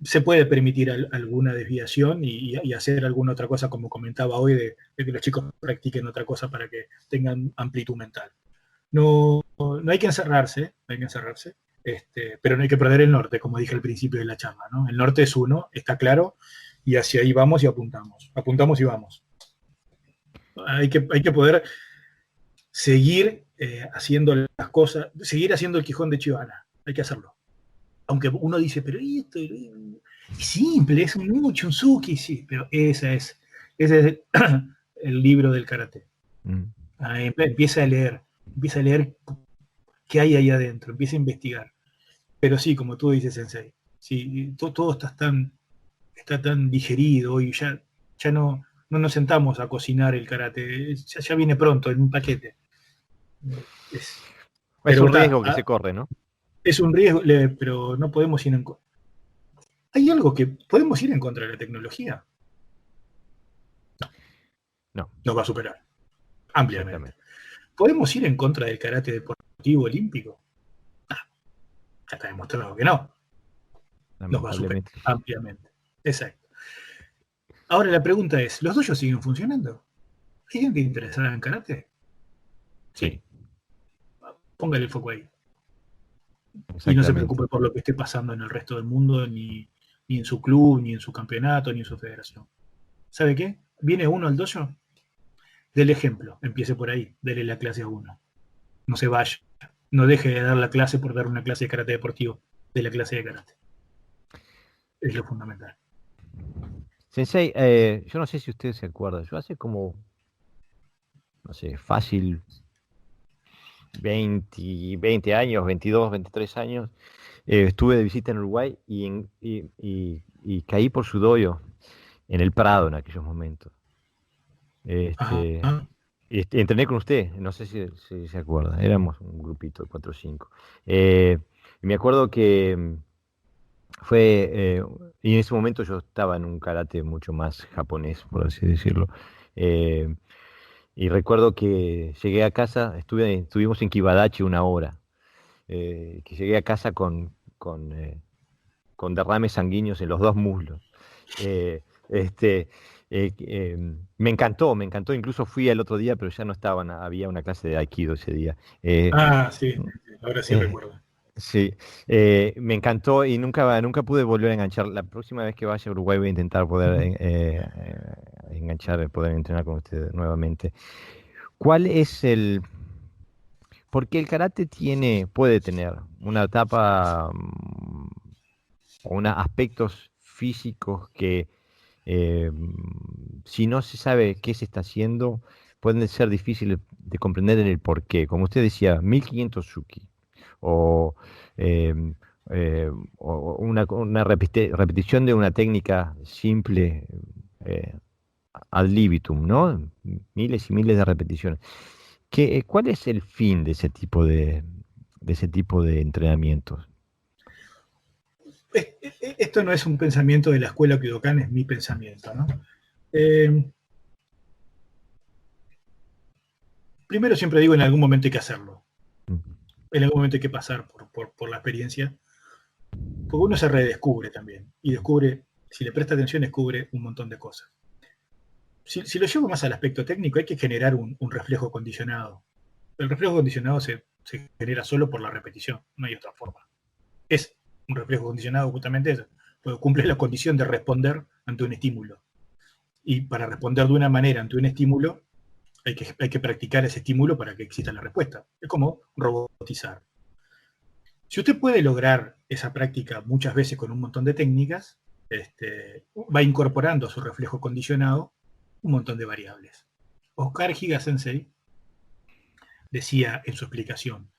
se puede permitir alguna desviación y hacer alguna otra cosa, como comentaba hoy, de que los chicos practiquen otra cosa para que tengan amplitud mental. No hay que encerrarse, pero no hay que perder el norte, como dije al principio de la charla, ¿no? El norte es uno, está claro, y hacia ahí vamos y apuntamos y vamos. Hay que poder seguir haciendo las cosas, seguir haciendo el Quijón de Chivana, hay que hacerlo. Aunque uno dice, pero esto es simple, es un Chunsuki, sí, pero ese es el libro del karate. Empieza a leer qué hay ahí adentro, empieza a investigar. Pero sí, como tú dices, Sensei, sí, todo está tan digerido y ya no nos sentamos a cocinar el karate, ya viene pronto en un paquete. Es un riesgo que se corre, ¿no? Es un riesgo, pero no podemos ir en contra. ¿Hay algo que podemos ir en contra de la tecnología? No. Nos va a superar ampliamente. ¿Podemos ir en contra del karate deportivo olímpico? Ya está demostrado que no. Nos va a superar ampliamente. Exacto. Ahora la pregunta es, ¿los dojos siguen funcionando? ¿Hay gente interesada en karate? Sí. Póngale el foco ahí. Y no se preocupe por lo que esté pasando en el resto del mundo, ni en su club, ni en su campeonato, ni en su federación. ¿Sabe qué? Viene uno al dojo, dele ejemplo, empiece por ahí, dele la clase a uno. No se vaya, no deje de dar la clase por dar una clase de karate deportivo, de la clase de karate. Es lo fundamental. Sensei, yo no sé si usted se acuerda, yo hace como, no sé, fácil 20 años, 22, 23 años, estuve de visita en Uruguay y caí por su dojo en el Prado en aquellos momentos. Entrené con usted, no sé si se acuerda, éramos un grupito de 4 o 5. Y me acuerdo que y en ese momento yo estaba en un karate mucho más japonés, por así decirlo. Y recuerdo que llegué a casa, estuvimos en Kibadachi una hora, que llegué a casa con derrames sanguíneos en los 2 muslos. Me encantó, incluso fui el otro día, pero ya no estaban, había una clase de Aikido ese día. Sí, ahora sí recuerdo. Sí, me encantó y nunca pude volver a enganchar. La próxima vez que vaya a Uruguay voy a intentar poder enganchar, poder entrenar con usted nuevamente. ¿Cuál es porque el karate puede tener una etapa o aspectos físicos que si no se sabe qué se está haciendo, pueden ser difíciles de comprender en el porqué. Como usted decía, 1500 Suki o una repetición de una técnica simple ad libitum, ¿no? Miles y miles de repeticiones. ¿Cuál es el fin de ese tipo de entrenamientos? Esto no es un pensamiento de la escuela Kyudokan, es mi pensamiento, ¿no? Eh, Primero siempre digo, en algún momento hay que hacerlo. En algún momento hay que pasar por la experiencia. Porque uno se redescubre también. Y descubre, si le presta atención, descubre un montón de cosas. Si lo llevo más al aspecto técnico, hay que generar un reflejo condicionado. El reflejo condicionado se genera solo por la repetición, no hay otra forma. Es un reflejo condicionado justamente eso, porque cumple la condición de responder ante un estímulo. Y para responder de una manera ante un estímulo, hay que practicar ese estímulo para que exista la respuesta. Es como robotizar. Si usted puede lograr esa práctica muchas veces con un montón de técnicas, va incorporando a su reflejo condicionado un montón de variables. Oscar Higa Sensei decía en su explicación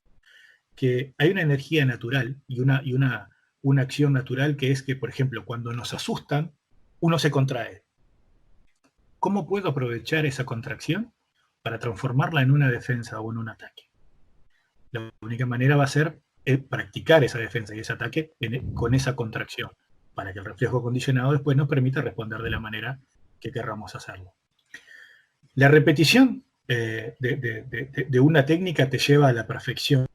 que hay una energía natural y una acción natural que es que, por ejemplo, cuando nos asustan, uno se contrae. ¿Cómo puedo aprovechar esa contracción para transformarla en una defensa o en un ataque? La única manera va a ser practicar esa defensa y ese ataque con esa contracción, para que el reflejo condicionado después nos permita responder de la manera que querramos hacerlo. La repetición de una técnica te lleva a la perfección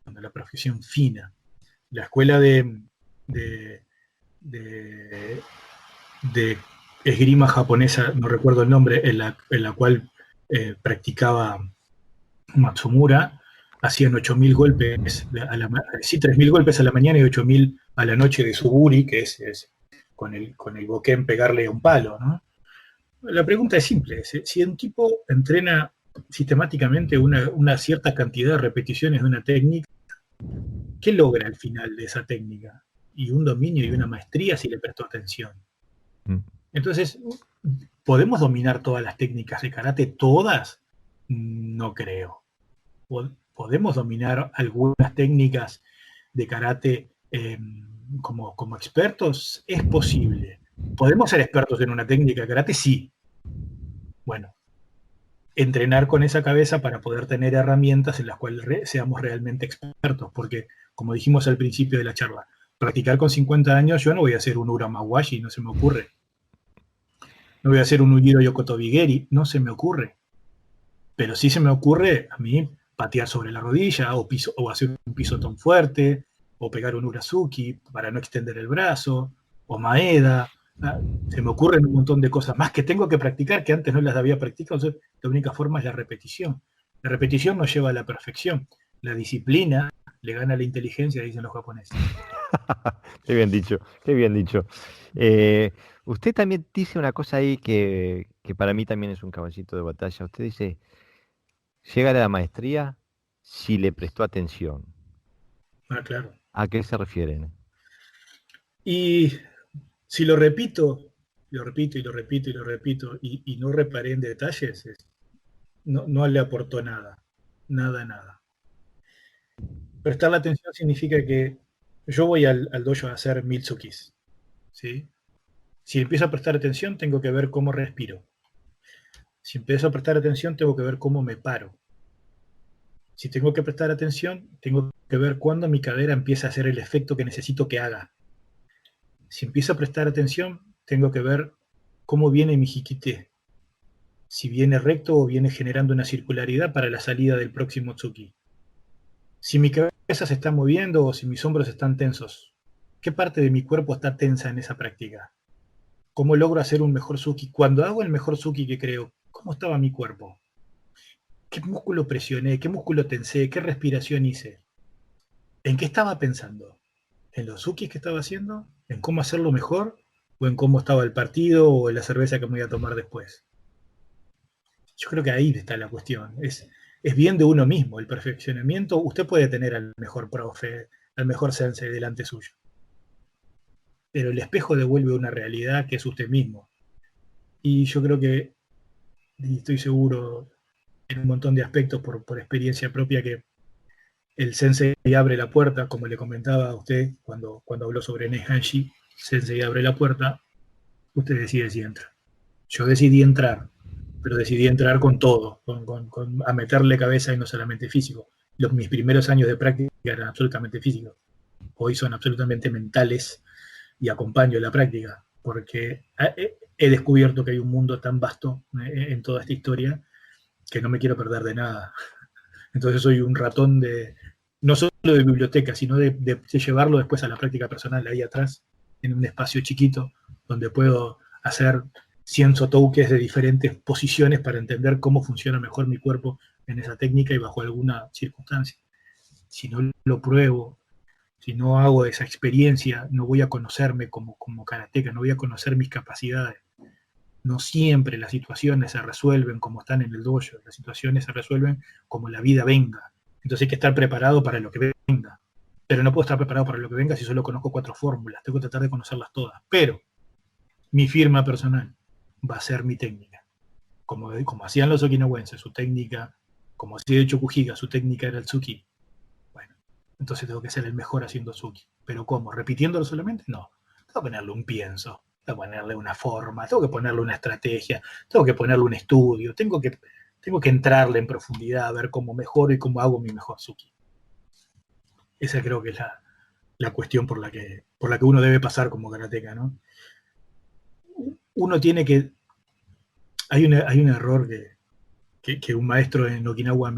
fina. La escuela de esgrima japonesa, no recuerdo el nombre, en la cual practicaba Matsumura, hacían 8.000 golpes, sí, 3.000 golpes a la mañana y 8.000 a la noche de Suburi, que es con el boken pegarle a un palo, ¿no? La pregunta es simple, si un tipo entrena sistemáticamente una cierta cantidad de repeticiones de una técnica, ¿qué logra al final de esa técnica? Y un dominio y una maestría si le prestó atención. Entonces, ¿podemos dominar todas las técnicas de karate? ¿Todas? No creo. ¿Podemos dominar algunas técnicas de karate como expertos? Es posible. ¿Podemos ser expertos en una técnica de karate? Sí. Bueno, entrenar con esa cabeza para poder tener herramientas en las cuales seamos realmente expertos, porque, como dijimos al principio de la charla, practicar con 50 años, yo no voy a hacer un Uramawashi, no se me ocurre. No voy a hacer un Ujiro Yokotobigeri, no se me ocurre. Pero sí se me ocurre a mí patear sobre la rodilla o hacer un pisotón fuerte o pegar un Urazuki para no extender el brazo o Maeda. Se me ocurren un montón de cosas más que tengo que practicar que antes no las había practicado. Entonces, la única forma es la repetición. La repetición nos lleva a la perfección. La disciplina le gana a la inteligencia, dicen los japoneses. Qué bien dicho, qué bien dicho. Usted también dice una cosa ahí que para mí también es un caballito de batalla. Usted dice, llega a la maestría si le prestó atención. Ah, claro. ¿A qué se refieren? Y si lo repito, lo repito y lo repito y lo repito y no reparé en detalles, no le aportó nada. Nada. Prestar la atención significa que yo voy al dojo a hacer 1000 tsukis, ¿sí? Si empiezo a prestar atención, tengo que ver cómo respiro. Si empiezo a prestar atención, tengo que ver cómo me paro. Si tengo que prestar atención, tengo que ver cuándo mi cadera empieza a hacer el efecto que necesito que haga. Si empiezo a prestar atención, tengo que ver cómo viene mi hikite. Si viene recto o viene generando una circularidad para la salida del próximo tsuki. Si mi cabeza se está moviendo o si mis hombros están tensos. ¿Qué parte de mi cuerpo está tensa en esa práctica? ¿Cómo logro hacer un mejor tsuki? Cuando hago el mejor tsuki que creo, ¿cómo estaba mi cuerpo? ¿Qué músculo presioné? ¿Qué músculo tensé? ¿Qué respiración hice? ¿En qué estaba pensando? ¿En los tsukis que estaba haciendo? ¿En cómo hacerlo mejor? ¿O en cómo estaba el partido o la cerveza que me voy a tomar después? Yo creo que ahí está la cuestión. Es bien de uno mismo. El perfeccionamiento, usted puede tener al mejor profe, al mejor sensei delante suyo. Pero el espejo devuelve una realidad que es usted mismo. Y yo creo que, y estoy seguro en un montón de aspectos por experiencia propia, que el sensei abre la puerta, como le comentaba a usted cuando habló sobre Neihanshi, sensei abre la puerta, usted decide si entra. Yo decidí entrar. pero decidí entrar con todo, a meterle cabeza y no solamente físico. Mis primeros años de práctica eran absolutamente físicos, hoy son absolutamente mentales y acompaño la práctica, porque he descubierto que hay un mundo tan vasto en toda esta historia que no me quiero perder de nada. Entonces soy un ratón no solo de biblioteca, sino de llevarlo después a la práctica personal, ahí atrás, en un espacio chiquito, donde puedo hacer 100 sotokes de diferentes posiciones para entender cómo funciona mejor mi cuerpo en esa técnica y bajo alguna circunstancia. Si no lo pruebo, si no hago esa experiencia, no voy a conocerme como karateka, no voy a conocer mis capacidades. No siempre las situaciones se resuelven como están en el dojo, las situaciones se resuelven como la vida venga. Entonces hay que estar preparado para lo que venga. Pero no puedo estar preparado para lo que venga si solo conozco 4 fórmulas. Tengo que tratar de conocerlas todas. Pero mi firma personal va a ser mi técnica. Como hacían los okinawenses, su técnica, como hacía el Chokuhiga, su técnica era el Tsuki. Bueno, entonces tengo que ser el mejor haciendo Tsuki. ¿Pero cómo? ¿Repitiéndolo solamente? No. Tengo que ponerle un pienso. Tengo que ponerle una forma, tengo que ponerle una estrategia, tengo que ponerle un estudio, tengo que entrarle en profundidad a ver cómo mejoro y cómo hago mi mejor Tsuki. Esa creo que es la cuestión por la que uno debe pasar como karateka, ¿no? Uno tiene que... Hay un error que un maestro en Okinawa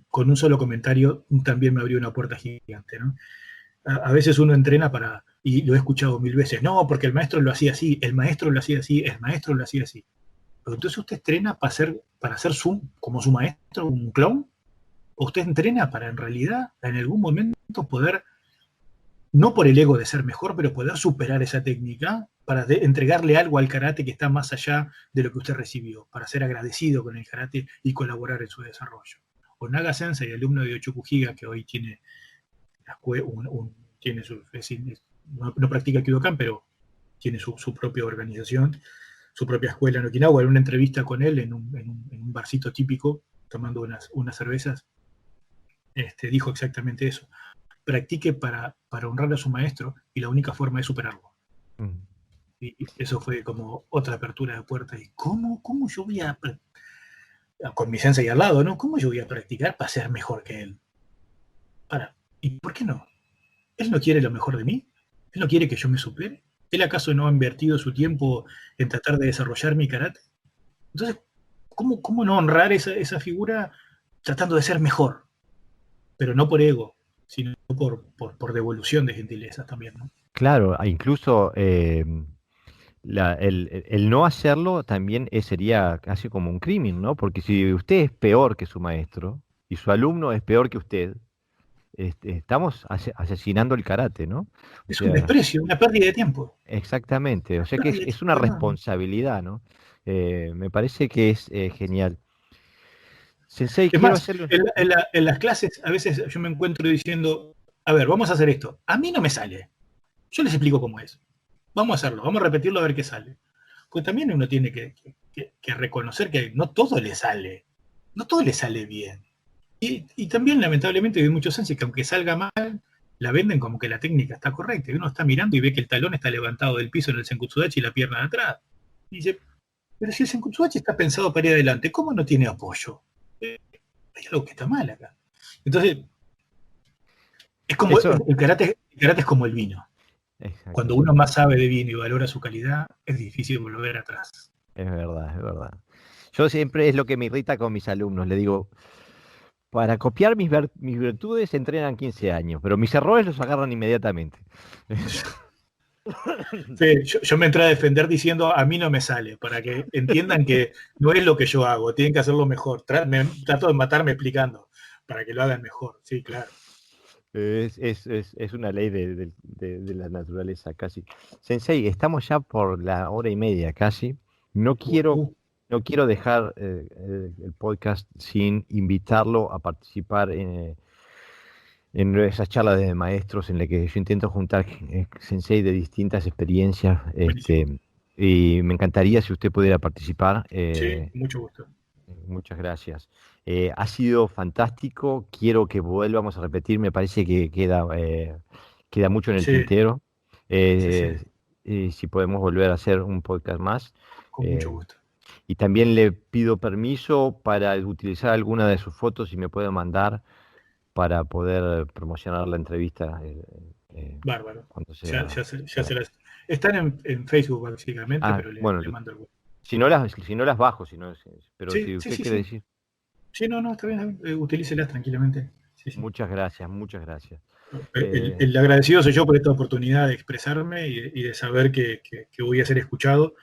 con un solo comentario también me abrió una puerta gigante, ¿no? A veces uno entrena y lo he escuchado 1000 veces, no, porque el maestro lo hacía así, el maestro lo hacía así, el maestro lo hacía así. Pero entonces usted entrena para ser como su maestro, un clon, o usted entrena para en realidad en algún momento poder, no por el ego de ser mejor, pero poder superar esa técnica para entregarle algo al karate que está más allá de lo que usted recibió, para ser agradecido con el karate y colaborar en su desarrollo. Onaga Sensei, alumno de Ochokuhiga, que hoy tiene no practica Kyudokan, pero tiene su propia organización, su propia escuela en Okinawa. En una entrevista con él en un barcito típico, tomando unas cervezas, dijo exactamente eso. Practique para honrar a su maestro y la única forma es superarlo. Y eso fue como otra apertura de puertas. ¿Y cómo yo voy a, con mi sensei al lado, ¿no? ¿Cómo yo voy a practicar para ser mejor que él? ¿Y por qué no? ¿Él no quiere lo mejor de mí? ¿Él no quiere que yo me supere? ¿Él acaso no ha invertido su tiempo en tratar de desarrollar mi karate? Entonces, ¿cómo no honrar esa figura tratando de ser mejor? Pero no por ego, sino por devolución de gentilezas también, ¿no? Claro, incluso el no hacerlo también sería casi como un crimen, ¿no? Porque si usted es peor que su maestro y su alumno es peor que usted, estamos asesinando el karate, ¿no? O Es un sea, desprecio, una pérdida de tiempo. exactamente, o sea que Pérdida de es una tiempo, ¿no? responsabilidad, ¿no? Me parece que es genial. Sensei, Es quiero más, hacerle... en las clases a veces yo me encuentro diciendo, a ver, vamos a hacer esto. A mí no me sale. Yo les explico cómo es. Vamos a hacerlo, vamos a repetirlo a ver qué sale. Pues también uno tiene que reconocer que no todo le sale. No todo le sale bien. Y también, lamentablemente, hay muchos senseis que aunque salga mal, la venden como que la técnica está correcta. Y uno está mirando y ve que el talón está levantado del piso en el Senkutsudachi y la pierna de atrás. Y dice, pero si el Senkutsudachi está pensado para ir adelante, ¿cómo no tiene apoyo? Hay algo que está mal acá. Entonces, es como Eso, el karate es como el vino. exacto, Cuando uno más sabe de vino y valora su calidad, es difícil volver atrás. es verdad, es verdad. Yo siempre es lo que me irrita con mis alumnos, le digo, para copiar mis virtudes entrenan 15 años, pero mis errores los agarran inmediatamente. Sí, yo me entré a defender diciendo a mí no me sale, para que entiendan que no es lo que yo hago, tienen que hacerlo mejor. Trato de matarme explicando para que lo hagan mejor, sí, claro. Es una ley de la naturaleza casi. Sensei, estamos ya por la hora y media casi. No quiero, Uh, no quiero dejar el podcast sin invitarlo a participar en esas charlas de maestros en las que yo intento juntar sensei de distintas experiencias, Buenísimo. y me encantaría si usted pudiera participar. Sí, mucho gusto. Muchas gracias. Ha sido fantástico. Quiero que volvamos a repetir. Me parece que queda mucho en el Sí, tintero. sí, sí, Y si podemos volver a hacer un podcast más. con mucho eh, gusto. Y también le pido permiso para utilizar alguna de sus fotos y me puede mandar para poder promocionar la entrevista Bárbaro. cuando Ya, sea. ya ya se las... Están en Facebook básicamente, Ah, pero bueno, le mando algo. si no las bajo, pero Sí, si sí, usted sí, quiere sí. decir, Sí, no, no, está bien, está bien. Utilícelas tranquilamente. Sí, sí. muchas gracias, muchas gracias. El, Eh, el agradecido soy yo por esta oportunidad de expresarme y de saber que voy a ser escuchado,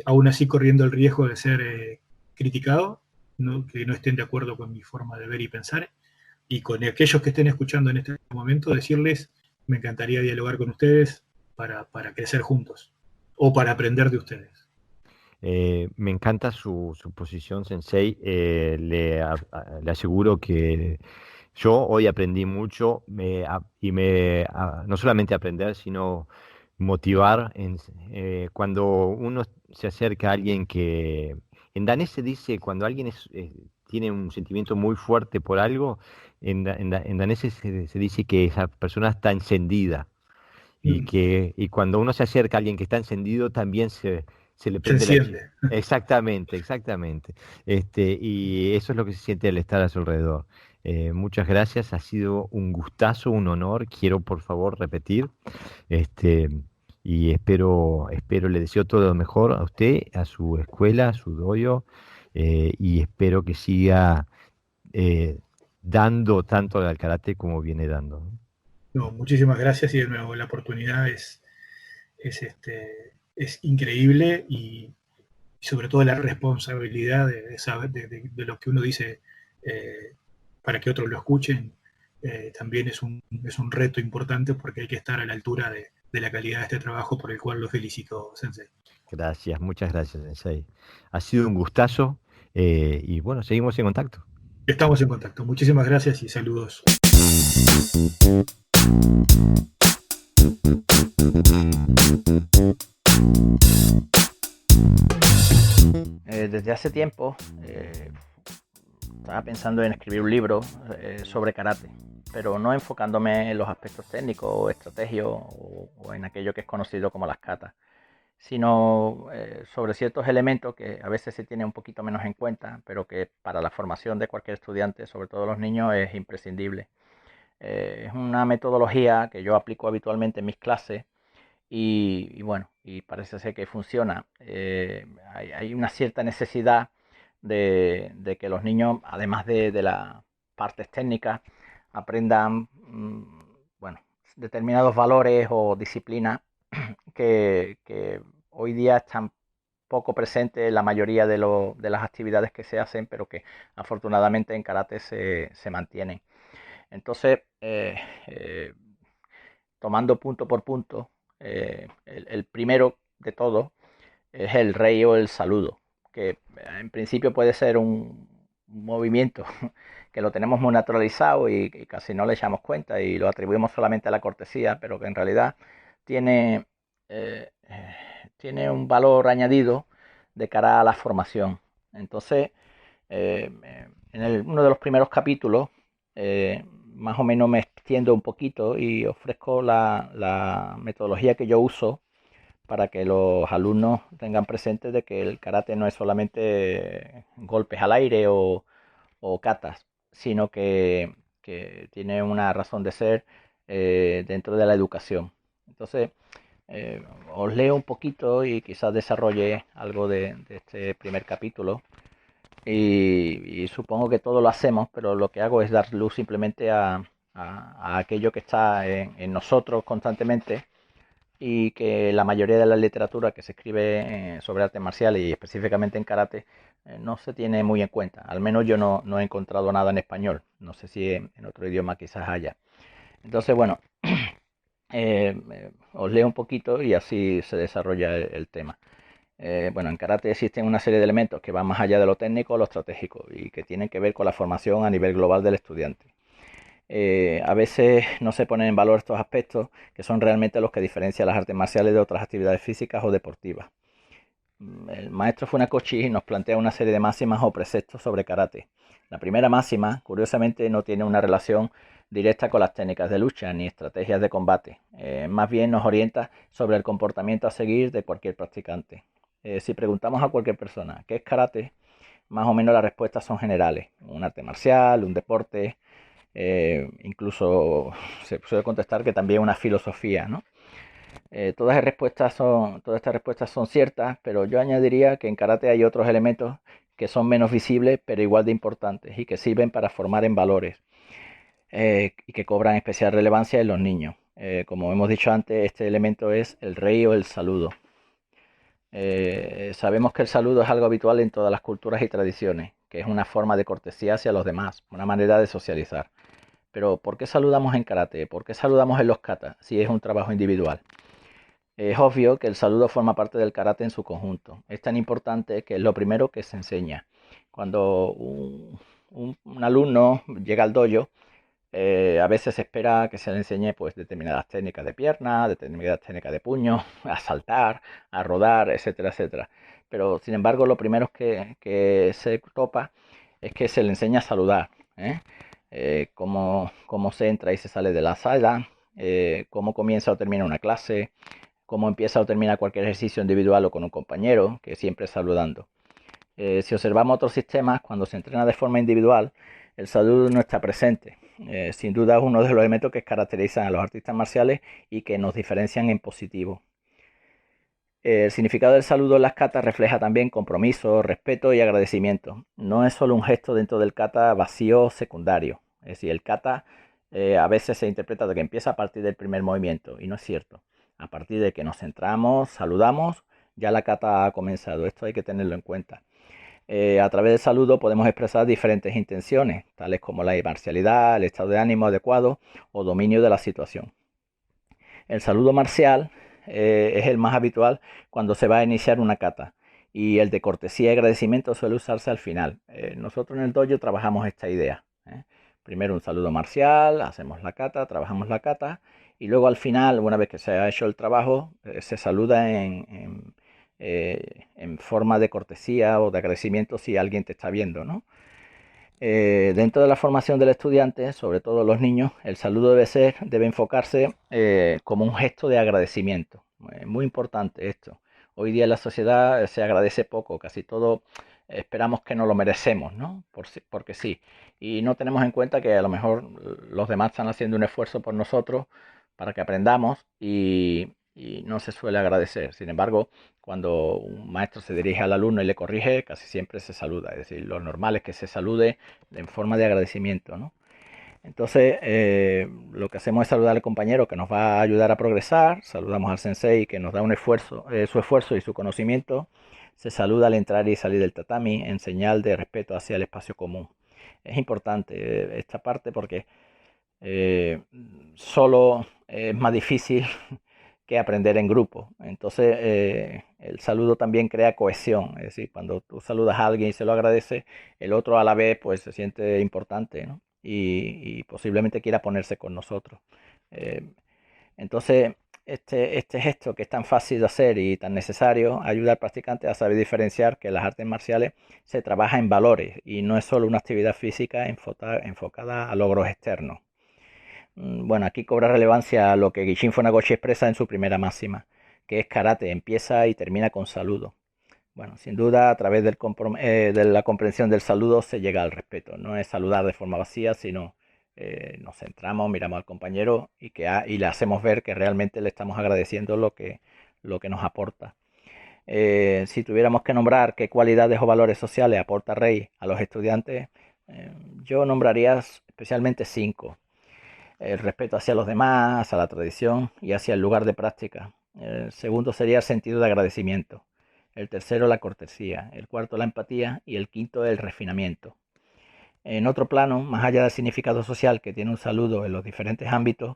aún así corriendo el riesgo de ser criticado, ¿no? Que no estén de acuerdo con mi forma de ver y pensar, y con aquellos que estén escuchando en este momento, decirles, me encantaría dialogar con ustedes para crecer juntos o para aprender de ustedes. Me encanta su posición, Sensei. Le aseguro que yo hoy aprendí mucho no solamente aprender, sino motivar. Cuando uno se acerca a alguien que en danés se dice, cuando alguien tiene un sentimiento muy fuerte por algo, en danés se dice que esa persona está encendida Mm, y cuando uno se acerca a alguien que está encendido, también se le se prende la chispa. enciende. Exactamente, exactamente. Y eso es lo que se siente al estar a su alrededor. Muchas gracias, ha sido un gustazo, un honor. Quiero por favor repetir, este, y le deseo todo lo mejor a usted, a su escuela, a su doyo, y espero que siga dando tanto al karate como viene dando. No, muchísimas gracias y de nuevo la oportunidad es increíble y sobre todo la responsabilidad de saber de lo que uno dice para que otros lo escuchen, también es un reto importante porque hay que estar a la altura de la calidad de este trabajo por el cual lo felicito, Sensei. Gracias, muchas gracias, Sensei. Ha sido un gustazo y bueno, seguimos en contacto. Estamos en contacto. Muchísimas gracias y saludos. Desde hace tiempo estaba pensando en escribir un libro sobre karate, pero no enfocándome en los aspectos técnicos o estrategios o en aquello que es conocido como las katas, sino sobre ciertos elementos que a veces se tiene un poquito menos en cuenta, pero que para la formación de cualquier estudiante, sobre todo los niños, es imprescindible. Es una metodología que yo aplico habitualmente en mis clases y bueno, y parece ser que funciona. Hay una cierta necesidad de que los niños, además de las partes técnicas, aprendan bueno, determinados valores o disciplinas que hoy día están poco presentes en la mayoría de las actividades que se hacen, pero que afortunadamente en karate se mantienen. Entonces, tomando punto por punto, el primero de todo es el rey o el saludo, que en principio puede ser un movimiento que lo tenemos muy naturalizado y casi no le echamos cuenta y lo atribuimos solamente a la cortesía, pero que en realidad tiene, eh, tiene un valor añadido de cara a la formación. Entonces, en uno de los primeros capítulos, más o menos me extiendo un poquito y ofrezco la metodología que yo uso para que los alumnos tengan presente de que el karate no es solamente golpes al aire o katas, sino que tiene una razón de ser dentro de la educación. Entonces, os leo un poquito y quizás desarrolle algo de este primer capítulo. Y supongo que todo lo hacemos, pero lo que hago es dar luz simplemente a aquello que está en nosotros constantemente y que la mayoría de la literatura que se escribe sobre artes marciales y específicamente en karate no se tiene muy en cuenta. Al menos yo no he encontrado nada en español. No sé si en otro idioma quizás haya. Entonces, bueno, os leo un poquito y así se desarrolla el tema. Bueno, en karate existen una serie de elementos que van más allá de lo técnico o lo estratégico y que tienen que ver con la formación a nivel global del estudiante. A veces no se ponen en valor estos aspectos que son realmente los que diferencian las artes marciales de otras actividades físicas o deportivas. El maestro Funakoshi nos plantea una serie de máximas o preceptos sobre karate. La primera máxima, curiosamente, no tiene una relación directa con las técnicas de lucha ni estrategias de combate. Más bien nos orienta sobre el comportamiento a seguir de cualquier practicante. Si preguntamos a cualquier persona qué es karate, más o menos las respuestas son generales. Un arte marcial, un deporte, incluso se suele contestar que también una filosofía, ¿no? Todas estas respuestas son ciertas, pero yo añadiría que en karate hay otros elementos que son menos visibles, pero igual de importantes y que sirven para formar en valores y que cobran especial relevancia en los niños. Como hemos dicho antes, este elemento es el rei o el saludo. Sabemos que el saludo es algo habitual en todas las culturas y tradiciones, que es una forma de cortesía hacia los demás, una manera de socializar. Pero ¿por qué saludamos en karate? ¿Por qué saludamos en los katas si es un trabajo individual? Es obvio que el saludo forma parte del karate en su conjunto. Es tan importante que es lo primero que se enseña. Cuando un alumno llega al dojo, a veces se espera que se le enseñe pues determinadas técnicas de pierna, determinadas técnicas de puño, a saltar, a rodar, etcétera, etcétera. Pero sin embargo, lo primero que se topa es que se le enseña a saludar, ¿eh? Cómo se entra y se sale de la sala, cómo comienza o termina una clase, cómo empieza o termina cualquier ejercicio individual o con un compañero, que siempre saludando. Si observamos otros sistemas, cuando se entrena de forma individual, el saludo no está presente. Sin duda es uno de los elementos que caracterizan a los artistas marciales y que nos diferencian en positivo. El significado del saludo en las katas refleja también compromiso, respeto y agradecimiento. No es solo un gesto dentro del kata vacío secundario. Es decir, el kata a veces se interpreta de que empieza a partir del primer movimiento y no es cierto. A partir de que nos centramos, saludamos, ya la kata ha comenzado. Esto hay que tenerlo en cuenta. A través del saludo podemos expresar diferentes intenciones, tales como la imparcialidad, el estado de ánimo adecuado o dominio de la situación. El saludo marcial es el más habitual cuando se va a iniciar una kata y el de cortesía y agradecimiento suele usarse al final. Nosotros en el dojo trabajamos esta idea. Primero un saludo marcial, hacemos la kata, trabajamos la kata y luego al final, una vez que se ha hecho el trabajo, se saluda en forma de cortesía o de agradecimiento si alguien te está viendo, ¿no? Dentro de la formación del estudiante, sobre todo los niños, el saludo debe enfocarse como un gesto de agradecimiento. Muy importante esto. Hoy día en la sociedad se agradece poco, casi todo esperamos que nos lo merecemos, ¿no? Porque sí. Y no tenemos en cuenta que a lo mejor los demás están haciendo un esfuerzo por nosotros para que aprendamos y no se suele agradecer. Sin embargo, cuando un maestro se dirige al alumno y le corrige, casi siempre se saluda. Es decir, lo normal es que se salude en forma de agradecimiento, ¿no? Entonces, lo que hacemos es saludar al compañero que nos va a ayudar a progresar, saludamos al sensei que nos da un esfuerzo, su esfuerzo y su conocimiento, se saluda al entrar y salir del tatami en señal de respeto hacia el espacio común. Es importante esta parte porque solo es más difícil que aprender en grupo. Entonces, el saludo también crea cohesión. Es decir, cuando tú saludas a alguien y se lo agradeces, el otro a la vez pues se siente importante, ¿no? Y posiblemente quiera ponerse con nosotros. Eh, entonces, este gesto que es tan fácil de hacer y tan necesario ayuda al practicante a saber diferenciar que las artes marciales se trabaja en valores y no es solo una actividad física enfocada a logros externos. Bueno, aquí cobra relevancia lo que Gishin Funakoshi expresa en su primera máxima, que es karate, empieza y termina con saludo. Bueno, sin duda, a través de la comprensión del saludo se llega al respeto. No es saludar de forma vacía, sino nos centramos, miramos al compañero y le hacemos ver que realmente le estamos agradeciendo lo que nos aporta. Si tuviéramos que nombrar qué cualidades o valores sociales aporta Rei a los estudiantes, yo nombraría especialmente 5. El respeto hacia los demás, a la tradición y hacia el lugar de práctica. El segundo sería el sentido de agradecimiento. El tercero, la cortesía. El cuarto, la empatía. Y el quinto, el refinamiento. En otro plano, más allá del significado social que tiene un saludo en los diferentes ámbitos,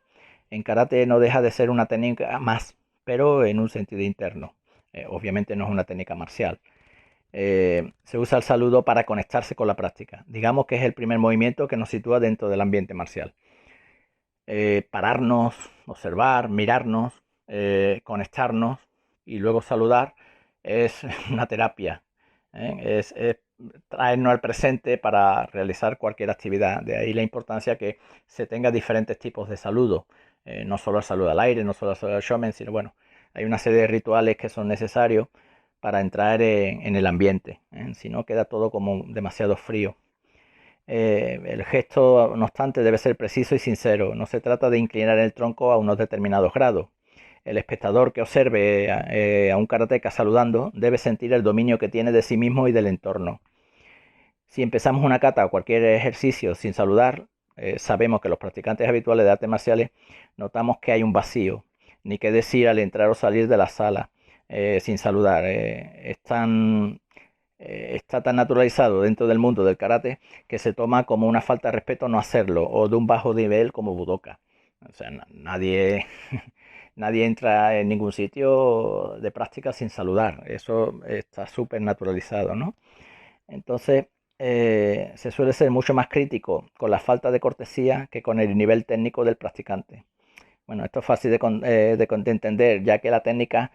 en karate no deja de ser una técnica más, pero en un sentido interno. Obviamente no es una técnica marcial. Se usa el saludo para conectarse con la práctica. Digamos que es el primer movimiento que nos sitúa dentro del ambiente marcial. Pararnos, observar, mirarnos, conectarnos y luego saludar es una terapia. Es traernos al presente para realizar cualquier actividad. De ahí la importancia que se tenga diferentes tipos de saludo. No solo el saludo al aire, no solo el saludo al shomen, sino bueno, hay una serie de rituales que son necesarios para entrar en el ambiente, si no queda todo como demasiado frío. El gesto, no obstante, debe ser preciso y sincero. No se trata de inclinar el tronco a unos determinados grados. El espectador que observe a un karateka saludando debe sentir el dominio que tiene de sí mismo y del entorno. Si empezamos una kata o cualquier ejercicio sin saludar, sabemos que los practicantes habituales de artes marciales notamos que hay un vacío, ni qué decir al entrar o salir de la sala sin saludar. Está tan naturalizado dentro del mundo del karate que se toma como una falta de respeto no hacerlo, o de un bajo nivel como budoka. O sea, nadie entra en ningún sitio de práctica sin saludar. Eso está súper naturalizado, ¿no? Entonces, se suele ser mucho más crítico con la falta de cortesía que con el nivel técnico del practicante. Bueno, esto es fácil de entender, ya que la técnica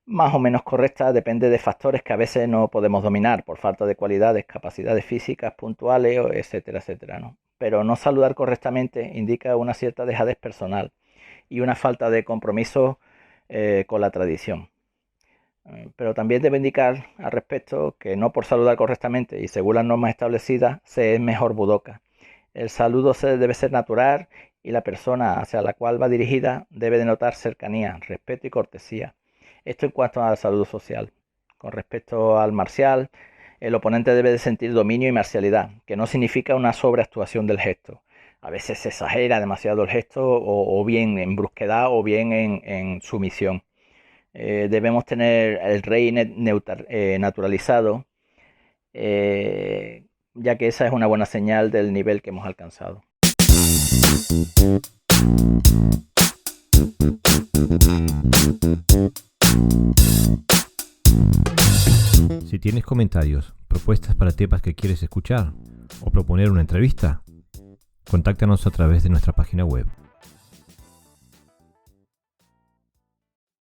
más o menos correcta depende de factores que a veces no podemos dominar por falta de cualidades, capacidades físicas puntuales, etcétera, etcétera, ¿no? Pero no saludar correctamente indica una cierta dejadez personal y una falta de compromiso con la tradición. Pero también debe indicar al respecto que no por saludar correctamente y según las normas establecidas se es mejor budoka. El saludo debe ser natural y la persona hacia la cual va dirigida debe denotar cercanía, respeto y cortesía. Esto en cuanto al saludo social. Con respecto al marcial, el oponente debe de sentir dominio y marcialidad, que no significa una sobreactuación del gesto. A veces se exagera demasiado el gesto o bien en brusquedad o bien en sumisión. Debemos tener el rei naturalizado, ya que esa es una buena señal del nivel que hemos alcanzado. Si tienes comentarios, propuestas para temas que quieres escuchar o proponer una entrevista, contáctanos a través de nuestra página web